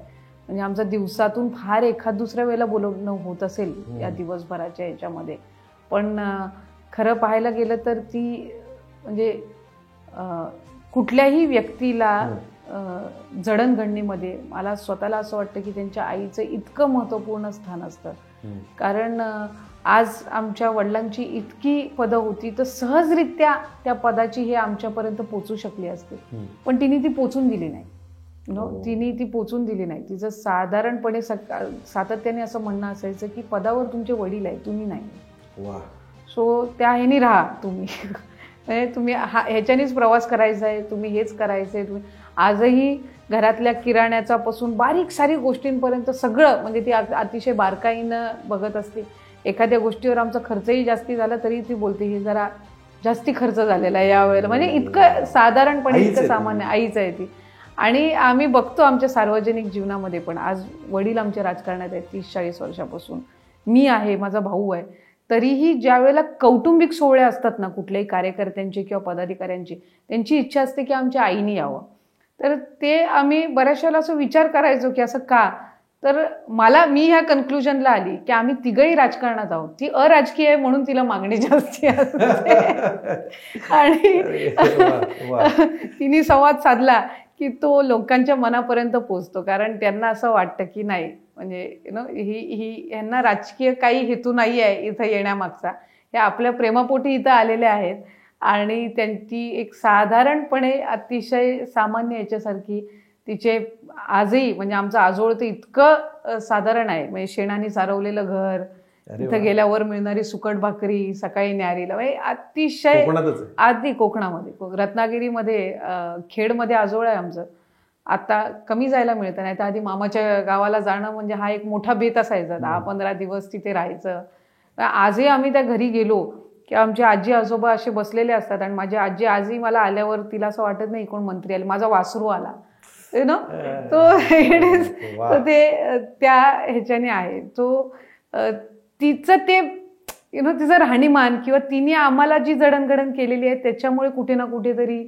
म्हणजे आमचा दिवसातून फार एखाद दुसऱ्या वेळेला बोलणं होत असेल या दिवसभराच्या याच्यामध्ये, पण खरं पाहायला गेलं तर ती म्हणजे कुठल्याही व्यक्तीला जडणघडणीमध्ये मला स्वतःला असं वाटतं की त्यांच्या आईचं इतकं महत्त्वपूर्ण स्थान असतं. कारण आज आमच्या वडिलांची इतकी पदं होती तर सहजरित्या त्या पदाची हे आमच्यापर्यंत पोचू शकली असते, पण तिने ती पोचून दिली नाही. तिने ती पोचून दिली नाही. तिचं साधारणपणे सातत्याने असं म्हणणं असायचं की पदावर तुमचे वडील आहे, तुम्ही नाही. सो त्या ह्यानी राहा तुम्ही ह्याच्यानेच प्रवास करायचा आहे, तुम्ही हेच करायचं आहे. तुम्ही आजही घरातल्या किराण्याचा पासून बारीक सारीक गोष्टींपर्यंत सगळं म्हणजे ती अतिशय बारकाईनं बघत असते. एखाद्या गोष्टीवर आमचा खर्चही जास्ती झाला तरी ती बोलते ही जरा जास्ती खर्च झालेला आहे यावेळेला. म्हणजे इतकं साधारणपणे इतकं सामान्य आईच आहे ती. आणि आम्ही बघतो आमच्या सार्वजनिक जीवनामध्ये पण, आज वडील आमच्या राजकारणात आहेत 30-40 वर्षापासून, मी आहे, माझा भाऊ आहे, तरीही ज्या वेळेला कौटुंबिक सोहळे असतात ना कुठल्याही कार्यकर्त्यांचे किंवा पदाधिकाऱ्यांची, त्यांची इच्छा असते की आमच्या आईने यावं. तर ते आम्ही बऱ्याच वेळेला असं विचार करायचो की असं का, तर मी ह्या कन्क्लुजनला आली की आम्ही तिघही राजकारणात आहोत. ती अराजकीय आहे म्हणून तिला मागणी जास्ती असते. आणि तिने संवाद साधला की तो लोकांच्या मनापर्यंत पोहोचतो, कारण त्यांना असं वाटतं की नाही म्हणजे ही ह्यांना राजकीय काही हेतू नाही आहे इथं येण्यामागचा, हे आपल्या प्रेमापोटी इथं आलेले आहेत आणि त्यांची एक साधारणपणे अतिशय सामान्य याच्यासारखी तिचे आजही म्हणजे आमचं आजोळ तर इतकं साधारण आहे, म्हणजे शेणाने सारवलेलं घर, तिथं गेल्यावर मिळणारी सुकट भाकरी सकाळी न्यारीला, म्हणजे अतिशय आधी कोकणामध्ये रत्नागिरीमध्ये खेडमध्ये आजोळ आहे आमचं. आता कमी जायला मिळतं, नाही तर आधी मामाच्या गावाला जाणं म्हणजे हा एक मोठा बेत असायचा. 10-15 दिवस तिथे राहायचं. आजही आम्ही त्या घरी गेलो की आमचे आजी आजोबा असे बसलेले असतात आणि माझी आजी आजही मला आल्यावर तिला असं वाटत नाही कोण मंत्री आले, माझा वासरू आला तो ते त्या ह्याच्याने आहे. तो तिचं ते तिचं राहणीमान किंवा तिने आम्हाला जी जडणघडण केलेली आहे त्याच्यामुळे कुठे ना कुठेतरी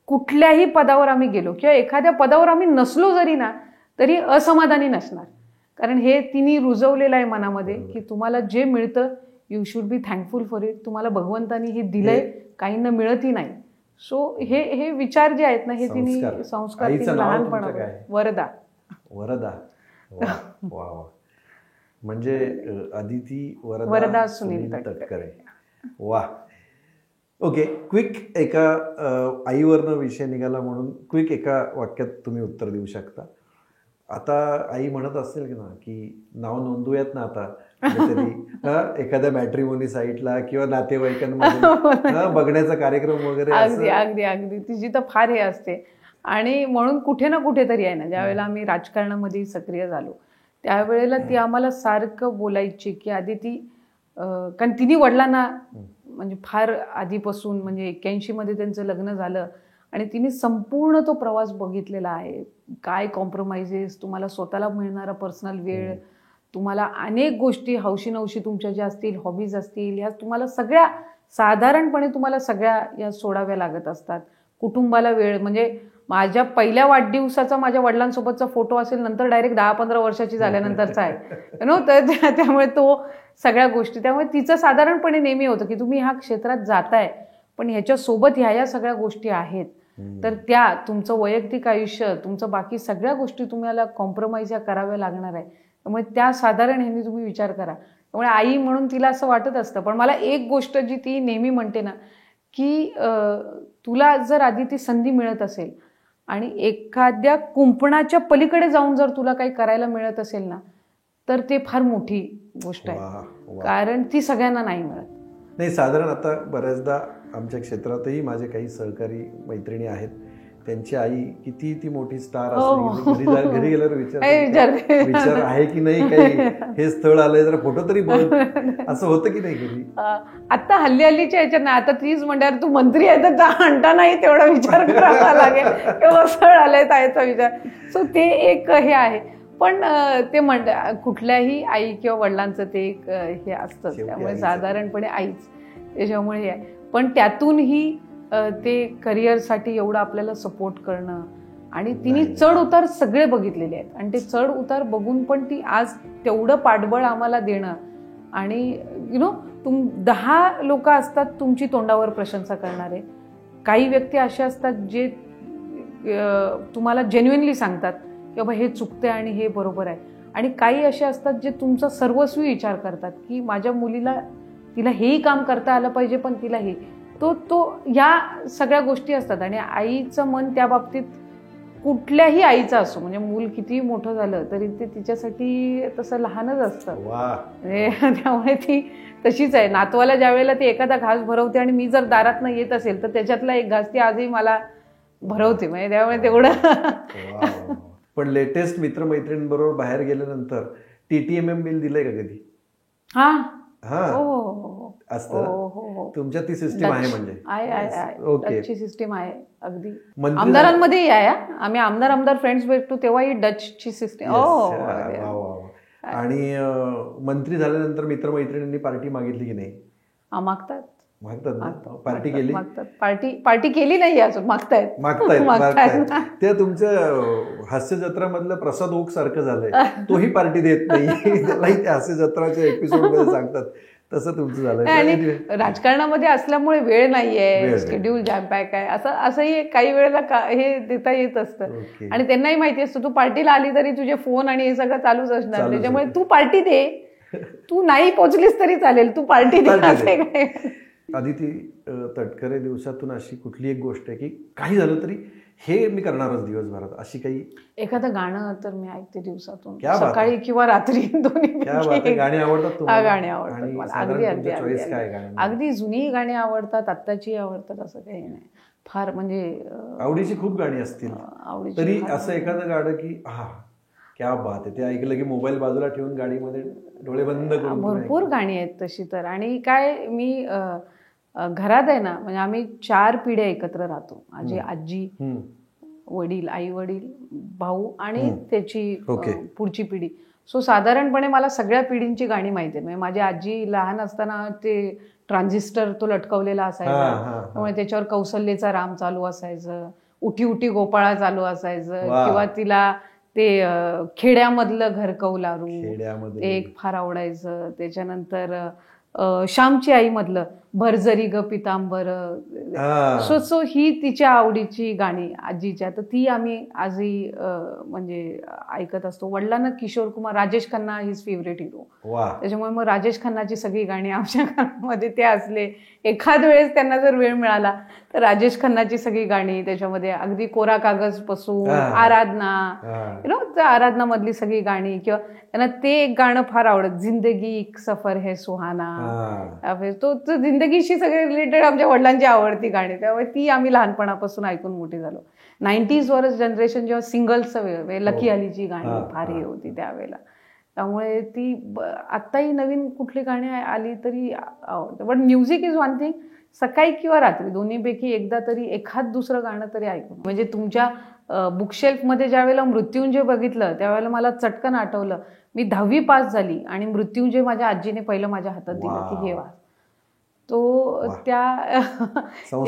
कुठल्याही पदावर आम्ही गेलो किंवा एखाद्या पदावर आम्ही नसलो जरी ना तरी असमाधानी नसणार. कारण हे तिने रुजवलेलं आहे मनामध्ये की तुम्हाला जे मिळतं you should be thankful for it. तुम्हाला भगवंतानी हे दिलंय, काहींना मिळतही नाही. सो हे विचार जे आहेत ना हे तिने संस्कार लहानपणा. वरदा. वरदा. म्हणजे अदिती वरदा सुनील तटकरे. वा. ओके, क्विक एका आईवरनं विषय निघाला म्हणून क्विक एका वाक्यात तुम्ही उत्तर देऊ शकता. आता आई म्हणत असेल की ना की नाव नोंदवूयात ना आता एखाद्या मॅट्रिमोनी साईटला किंवा नातेवाईकांमध्ये बघण्याचा कार्यक्रम वगैरे. अगदी अगदी अगदी तिची तर फार हे असते. आणि म्हणून कुठे ना कुठेतरी आहे ना, ज्यावेळेला आम्ही राजकारणामध्ये सक्रिय झालो त्यावेळेला ती आम्हाला सारखं बोलायची की आधी ती कारण तिने वडिलांना म्हणजे फार आधीपासून म्हणजे 81 मध्ये त्यांचं लग्न झालं आणि तिने संपूर्ण तो प्रवास बघितलेला आहे. काय कॉम्प्रोमाइजेस, तुम्हाला स्वतःला मिळणारा पर्सनल वेळ, तुम्हाला अनेक गोष्टी हौशी नवशी तुमच्या ज्या असतील, हॉबीज असतील, ह्या तुम्हाला सगळ्या साधारणपणे तुम्हाला सगळ्या या सोडाव्या लागत असतात. कुटुंबाला वेळ म्हणजे माझ्या पहिल्या वाढदिवसाचा माझ्या वडिलांसोबतचा फोटो असेल, नंतर डायरेक्ट 10-15 वर्षाची झाल्यानंतरचा आहे तर त्यामुळे तो सगळ्या गोष्टी. त्यामुळे तिचं साधारणपणे नेहमी होतं की तुम्ही ह्या क्षेत्रात जाताय पण ह्याच्यासोबत ह्या सगळ्या गोष्टी आहेत तर त्या तुमचं वैयक्तिक आयुष्य, तुमचं बाकी सगळ्या गोष्टी तुम्हाला कॉम्प्रोमाइज या कराव्या लागणार आहे. त्यामुळे त्या साधारण ह्यांनी तुम्ही विचार करा. त्यामुळे आई म्हणून तिला असं वाटत असतं. पण मला एक गोष्ट जी ती नेहमी म्हणते ना की तुला जर आधी ती संधी मिळत असेल आणि एखाद्या कुंपणाच्या पलीकडे जाऊन जर तुला काही करायला मिळत असेल ना तर ते फार मोठी गोष्ट आहे. कारण ती सगळ्यांना नाही मिळत. नाही, साधारण आता बऱ्याचदा आमच्या क्षेत्रातही माझे काही सहकारी मैत्रिणी आहेत, त्यांची आई किती ती मोठी स्टार असते, घरी गेल्यावर विचार आहे की नाही, काही हे स्थळ आलंय जरा फोटो तरी बघ, असं होतं की नाही घरी? आता हल्लीच्या ह्याच्यात ना आता तीच म्हणल्यावर तू मंत्री आहे तर आणता नाही तेवढा विचार करावा लागेल किंवा स्थळ आलंय त्याचा विचार. सो ते एक हे आहे. पण ते कुठल्याही आई किंवा वडिलांचं ते एक हे असतं. त्यामुळे साधारणपणे आईच त्याच्यामुळे हे आहे. पण त्यातूनही ते करिअरसाठी एवढं आपल्याला सपोर्ट करणं आणि तिने चढ उतार सगळे बघितलेले आहेत आणि ते चढ उतार बघून पण ती आज तेवढं पाठबळ आम्हाला देणं आणि 10 लोक असतात तुमची तोंडावर प्रशंसा करणारे, काही व्यक्ती अशा असतात जे तुम्हाला जेन्युइनली सांगतात की बाबा हे चुकतंय आणि हे बरोबर आहे, आणि काही असे असतात जे तुमचा सर्वस्वी विचार करतात की माझ्या मुलीला तिला हेही काम करता आलं पाहिजे पण तिला हे तो ह्या सगळ्या गोष्टी असतात. आणि आईचं मन त्या बाबतीत कुठल्याही आईचं असो म्हणजे मूल कितीही मोठं झालं तरी ते तिच्यासाठी तसं लहानच असतं. त्यामुळे ती तशीच आहे. नातवाला ज्या वेळेला ती एखादा घास भरवते आणि मी जर दारातनं येत असेल तर त्याच्यातला एक घास ती आजही मला भरवते. म्हणजे त्यामुळे तेवढं. पण लेटेस्ट मित्रमैत्रिणींबरोबर बाहेर गेल्यानंतर TTMM बिल दिलंय का कधी? हा असतं तुमच्या ती सिस्टीम आहे म्हणजे? ओके, सिस्टीम आहे अगदी. आमदारांमध्येही आहे. आम्ही आमदार फ्रेंड्स भेटतो तेव्हाही डचची सिस्टीम. आणि मंत्री झाल्यानंतर मित्रमैत्रिणींनी पार्टी मागितली की नाही? मागतात ना. पार्टी केली? पार्टी केली नाही अजून, मागतायत. ते तुमच्या हास्य जत्रामधलं प्रसाद ओक सारखं झालंय, तोही पार्टी देत नाही त्यालाही त्या हास्य जत्राच्या एपिसोड मध्ये सांगतात तसं तुमचं झालंय. आणि राजकारणामध्ये असल्यामुळे वेळ नाहीये, शेड्यूल जॅम पॅक आहे, असंही काही वेळेला हे देता येत असतं. आणि त्यांनाही माहिती असतं तू पार्टीला आली तरी तुझे फोन आणि हे सगळं चालूच असणार, त्याच्यामुळे तू पार्टी दे तू नाही पोचलीस तरी चालेल, तू पार्टी दे. काय आदिती तटकरे दिवसातून अशी कुठली एक गोष्ट आहे की काही झालं तरी हे मी करणारच दिवसभरात, अशी काही? एखादं गाणं तर मी ऐकते दिवसातून, क्या बात सकाळी किंवा रात्री, दोन्ही. गाणी आवडतात तुम्हाला? गाणी आवडतात मला, अगदी अगदी अगदी. अगदी जुनी गाणी आवडतात, आत्ताची आवडतात, असं काही नाही. फार म्हणजे आवडीची खूप गाणी असतील, तरी असं एखादं गाणं की हा क्या बात आहे, ते ऐकलं की मोबाईल बाजूला ठेवून गाडीमध्ये डोळे बंद करून? भरपूर गाणी आहेत तशी तर. आणि काय, मी घरात आहे ना, म्हणजे आम्ही 4 पिढ्या एकत्र राहतो. माझी आजी, वडील, आई वडील, भाऊ आणि त्याची पुढची पिढी. सो साधारणपणे मला सगळ्या पिढींची गाणी माहिती आहे. म्हणजे माझी आजी लहान असताना ते ट्रान्झिस्टर तो लटकवलेला असायचा, त्यामुळे त्याच्यावर कौसल्यचा राम चालू असायचं, उठी उठी गोपाळा चालू असायचं, किंवा तिला ते खेड्यामधलं घर कौलारू ते एक फार आवडायचं. त्याच्यानंतर श्यामची आई मधलं भरजरी ग पितांबर. सो ही तिच्या आवडीची गाणी आजीच्या, तर ती आम्ही आजही म्हणजे ऐकत असतो. वडिलांना Kishore Kumar, Rajesh Khanna his favourite hero, त्याच्यामुळे मग राजेश खन्नाची सगळी गाणी आमच्या घरामध्ये ते असले. एखाद वेळेस त्यांना जर वेळ मिळाला तर राजेश खन्नाची सगळी गाणी, त्याच्यामध्ये अगदी कोरा कागज पासून आराधना, आराधना मधली सगळी गाणी, किंवा त्यांना ते एक गाणं फार आवडत, जिंदगी एक सफर है सुहाना. तो जिंदगीशी सगळे रिलेटेड आमच्या वडिलांची आवडती गाणी, त्यामुळे ती आम्ही लहानपणापासून ऐकून मोठी झालो. 90s वर जनरेशन जेव्हा सिंगल्सचं वेळ, लकी अलीची गाणी फार हे होती त्यावेळेला, त्यामुळे ती आत्ताही नवीन कुठली गाणी आली तरी आवडतं. But music is one thing, सकाळी किंवा रात्री दोन्हीपैकी एकदा तरी एखाद दुसरं गाणं तरी ऐकून. म्हणजे तुमच्या बुकशेल्फमध्ये ज्या वेळेला मृत्युंजय बघितलं त्यावेळेला मला चटकन आठवलं, मी 10वी पास झाली आणि मृत्युंजय माझ्या आजीने पहिलं माझ्या हातात दिलं की हे वाच. तो त्या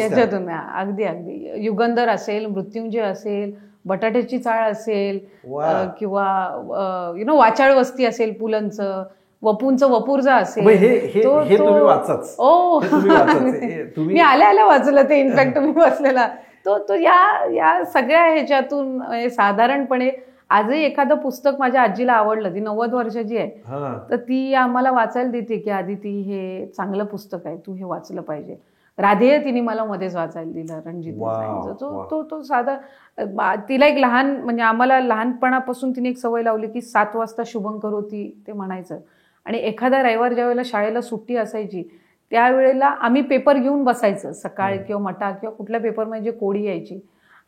याच्यातून अगदी अगदी युगंधर असेल, मृत्युंजय असेल, बटाट्याची चाळ असेल, किंवा वाचाळ वस्ती असेल पुलंचं, वपूंचं वपूरजा असेल, मी आल्या आल्या वाचलं ते. इनफॅक्ट मी वाचलेला तो या सगळ्या ह्याच्यातून. साधारणपणे आजही एखादं पुस्तक माझ्या आजीला आवडलं, ती 90 वर्षाची आहे, तर ती आम्हाला वाचायला देते की आदिती हे चांगलं पुस्तक आहे, तू हे वाचलं पाहिजे. राधेय तिने मला मध्येच वाचायला दिलं, रणजित. तो साधा तिला एक लहान, म्हणजे आम्हाला लहानपणापासून तिने एक सवय लावली की 7 वाजता शुभंकर होती ते म्हणायचं. आणि एखादा रविवार ज्या वेळेला शाळेला सुट्टी असायची त्यावेळेला आम्ही पेपर घेऊन बसायचं, सकाळ किंवा मटा किंवा कुठल्या पेपर म्हणजे कोडी यायची,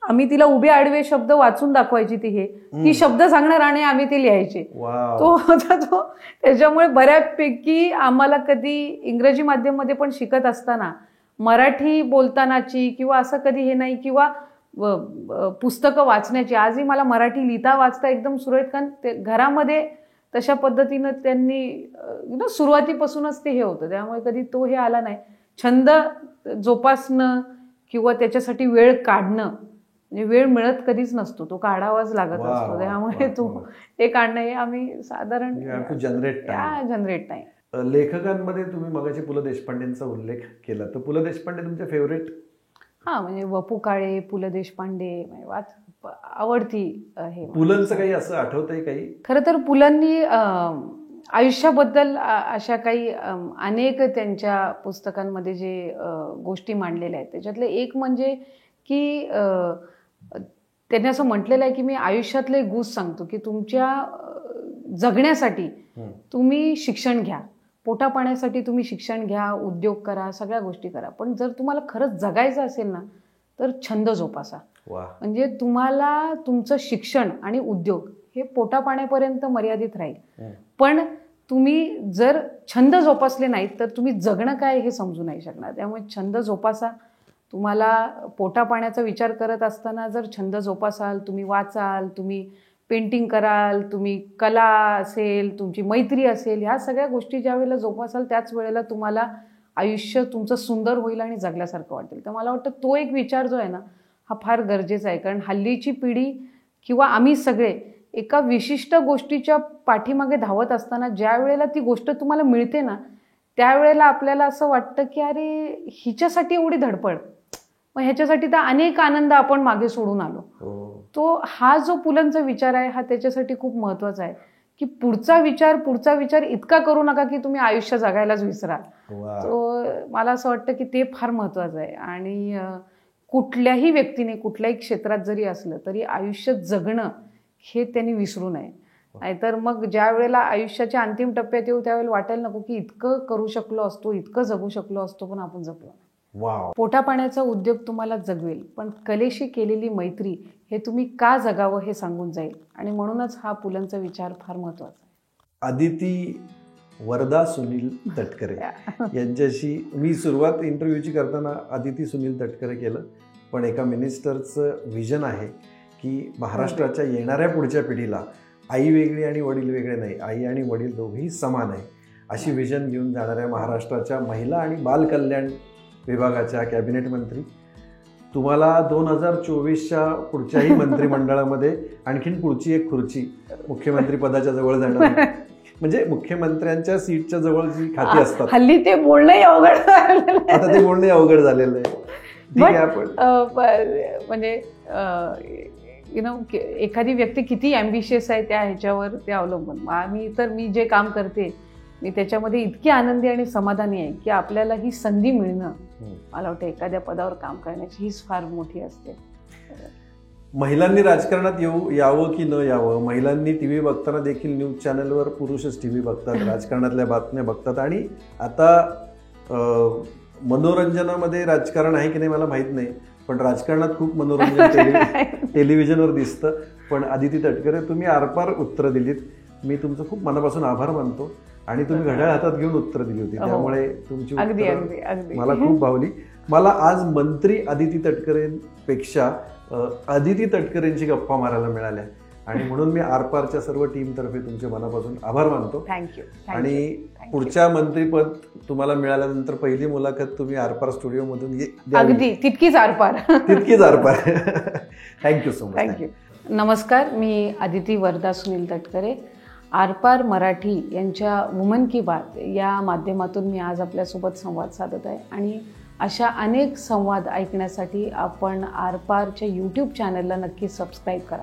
आम्ही तिला उभे आडवे शब्द वाचून दाखवायची, ती शब्द सांगणार आणि आम्ही ते लिहायचे. तो होता तो. त्याच्यामुळे बऱ्यापैकी आम्हाला कधी इंग्रजी माध्यममध्ये पण शिकत असताना मराठी बोलतानाची किंवा असं कधी हे नाही, किंवा पुस्तकं वाचण्याची. आजही मला मराठी लिहिता वाचता एकदम सुरळीत, कारण ते घरामध्ये तशा पद्धतीनं त्यांनी सुरुवातीपासूनच ते हे होतं, त्यामुळे कधी तो हे आला नाही. छंद जोपासणं किंवा त्याच्यासाठी वेळ काढणं, म्हणजे वेळ मिळत कधीच नसतो, तो काढावाच लागत असतो, त्यामुळे तो ते काढणं हे आम्ही साधारण जनरेट नाही. लेखकांमध्ये तुम्ही मगाशी पु ल देशपांडेंचा उल्लेख केला, तर पु ल देशपांडे तुमचे फेवरेट? म्हणजे वपू काळे, पु ल देशपांडे आवडती हे. पुलंचं काही असं आठवतंय काही? खरं तर पुलंनी आयुष्याबद्दल अशा काही अनेक त्यांच्या पुस्तकांमध्ये जे गोष्टी मांडलेल्या आहेत, त्याच्यातले एक म्हणजे की त्यांनी असं म्हटलेलं आहे की मी आयुष्यातले गुज सांगतो की तुमच्या जगण्यासाठी तुम्ही शिक्षण घ्या, पोटा पाण्यासाठी तुम्ही शिक्षण घ्या, उद्योग करा, सगळ्या गोष्टी करा, पण जर तुम्हाला खरंच जगायचं असेल ना तर छंद जोपासा. म्हणजे तुम्हाला तुमचं शिक्षण आणि उद्योग हे पोटा पाण्यापर्यंत मर्यादित राहील, पण तुम्ही जर छंद जोपासले नाहीत तर तुम्ही जगणं काय हे समजू नाही शकणार. त्यामुळे छंद जोपासा. तुम्हाला पोटा पाण्याचा विचार करत असताना जर छंद जोपासाल, तुम्ही वाचाल, तुम्ही पेंटिंग कराल, तुम्ही कला असेल, तुमची मैत्री असेल, ह्या सगळ्या गोष्टी ज्या वेळेला जोपासाल त्याच वेळेला तुम्हाला आयुष्य तुमचं सुंदर होईल आणि जगल्यासारखं वाटेल. तर मला वाटतं तो एक विचार जो आहे ना हा फार गरजेचा आहे, कारण हल्लीची पिढी किंवा आम्ही सगळे एका विशिष्ट गोष्टीच्या पाठीमागे धावत असताना ज्या वेळेला ती गोष्ट तुम्हाला मिळते ना त्यावेळेला आपल्याला असं वाटतं की अरे हिच्यासाठी एवढी धडपड, मग ह्याच्यासाठी तर अनेक आनंद आपण मागे सोडून आलो. तो हा जो पुलंचा विचार आहे हा त्याच्यासाठी खूप महत्त्वाचा आहे की पुढचा विचार इतका करू नका की तुम्ही आयुष्य जगायलाच विसरा. तो मला असं वाटतं की ते फार महत्त्वाचं आहे. आणि कुठल्याही व्यक्तीने कुठल्याही क्षेत्रात जरी असलं तरी आयुष्य जगणं हे त्यांनी विसरू नये. नाहीतर मग ज्या वेळेला आयुष्याच्या अंतिम टप्प्यात येऊ त्यावेळेला वाटायला नको की इतकं करू शकलो असतो, इतकं जगू शकलो असतो, पण आपण जगलो. पोटापाण्याचा उद्योग तुम्हाला जगवेल, पण कलेशी केलेली मैत्री हे तुम्ही का जगावं हे सांगून जाईल. आणि म्हणूनच हा पुलंचा विचार फार महत्त्वाचा आहे. अदिती वरदा सुनील तटकरे यांच्याशी मी सुरुवात इंटरव्ह्यूची करताना अदिती सुनील तटकरे केलं, पण एका मिनिस्टरचं विजन आहे की महाराष्ट्राच्या येणाऱ्या पुढच्या पिढीला आई वेगळी आणि वडील वेगळे नाही, आई आणि वडील दोघेही समान आहे अशी विजन घेऊन जाणाऱ्या महाराष्ट्राच्या महिला आणि बाल कल्याण विभागाच्या कॅबिनेट मंत्री. तुम्हाला 2024च्या पुढच्याही मंत्रिमंडळामध्ये आणखीन पुढची एक खुर्ची मुख्यमंत्री पदाच्या जवळ जाणार, म्हणजे मुख्यमंत्र्यांच्या सीटच्या जवळ जी खाती असतात. हल्ली ते बोलणंही अवघड, आता ते बोलणंही अवघड झालेलं आहे. ठीक आहे, आपण म्हणजे एखादी व्यक्ती किती ॲम्बिशियस आहे त्या ह्याच्यावर ते अवलंबून. मी जे काम करते मी त्याच्यामध्ये इतकी आनंदी आणि समाधानी आहे की आपल्याला ही संधी मिळणं, मला वाटतं एखाद्या पदावर काम करण्याची हीच फार मोठी असते. महिलांनी राजकारणात यावं की न यावं, महिलांनी टीव्ही बघताना देखील न्यूज चॅनलवर पुरुषच टीव्ही बघतात, राजकारणातल्या बातम्या बघतात. आणि आता मनोरंजनामध्ये राजकारण आहे की नाही मला माहीत नाही, पण राजकारणात खूप मनोरंजन टेलिव्हिजनवर दिसतं. पण अदिती तटकरे, तुम्ही आरपार उत्तरं दिलीत. मी तुमचं खूप मनापासून आभार मानतो. आणि तुम्ही घड्याळ हातात घेऊन उत्तर दिली होती, त्यामुळे तुमची मला खूप भावली. मला आज मंत्री अदिती तटकरेंपेक्षा अदिती तटकरेंची गप्पा मारायला मिळाल्या आणि म्हणून मी आरपारच्या सर्व टीमतर्फे तुमचे मनापासून आभार मानतो. थँक्यू. आणि पुढच्या मंत्रीपद तुम्हाला मिळाल्यानंतर पहिली मुलाखत तुम्ही आरपार स्टुडिओमधून अगदी तितकीच आरपार. Thank you so much. थँक्यू. नमस्कार, मी अदिती वरदा सुनील तटकरे. आरपार मराठी यांच्या वुमन की बात या माध्यमातून मी आज आपल्यासोबत संवाद साधत आहे. आणि अशा अनेक संवाद ऐकण्यासाठी आपण आरपारच्या यूट्यूब चॅनलला नक्की सबस्क्राईब करा.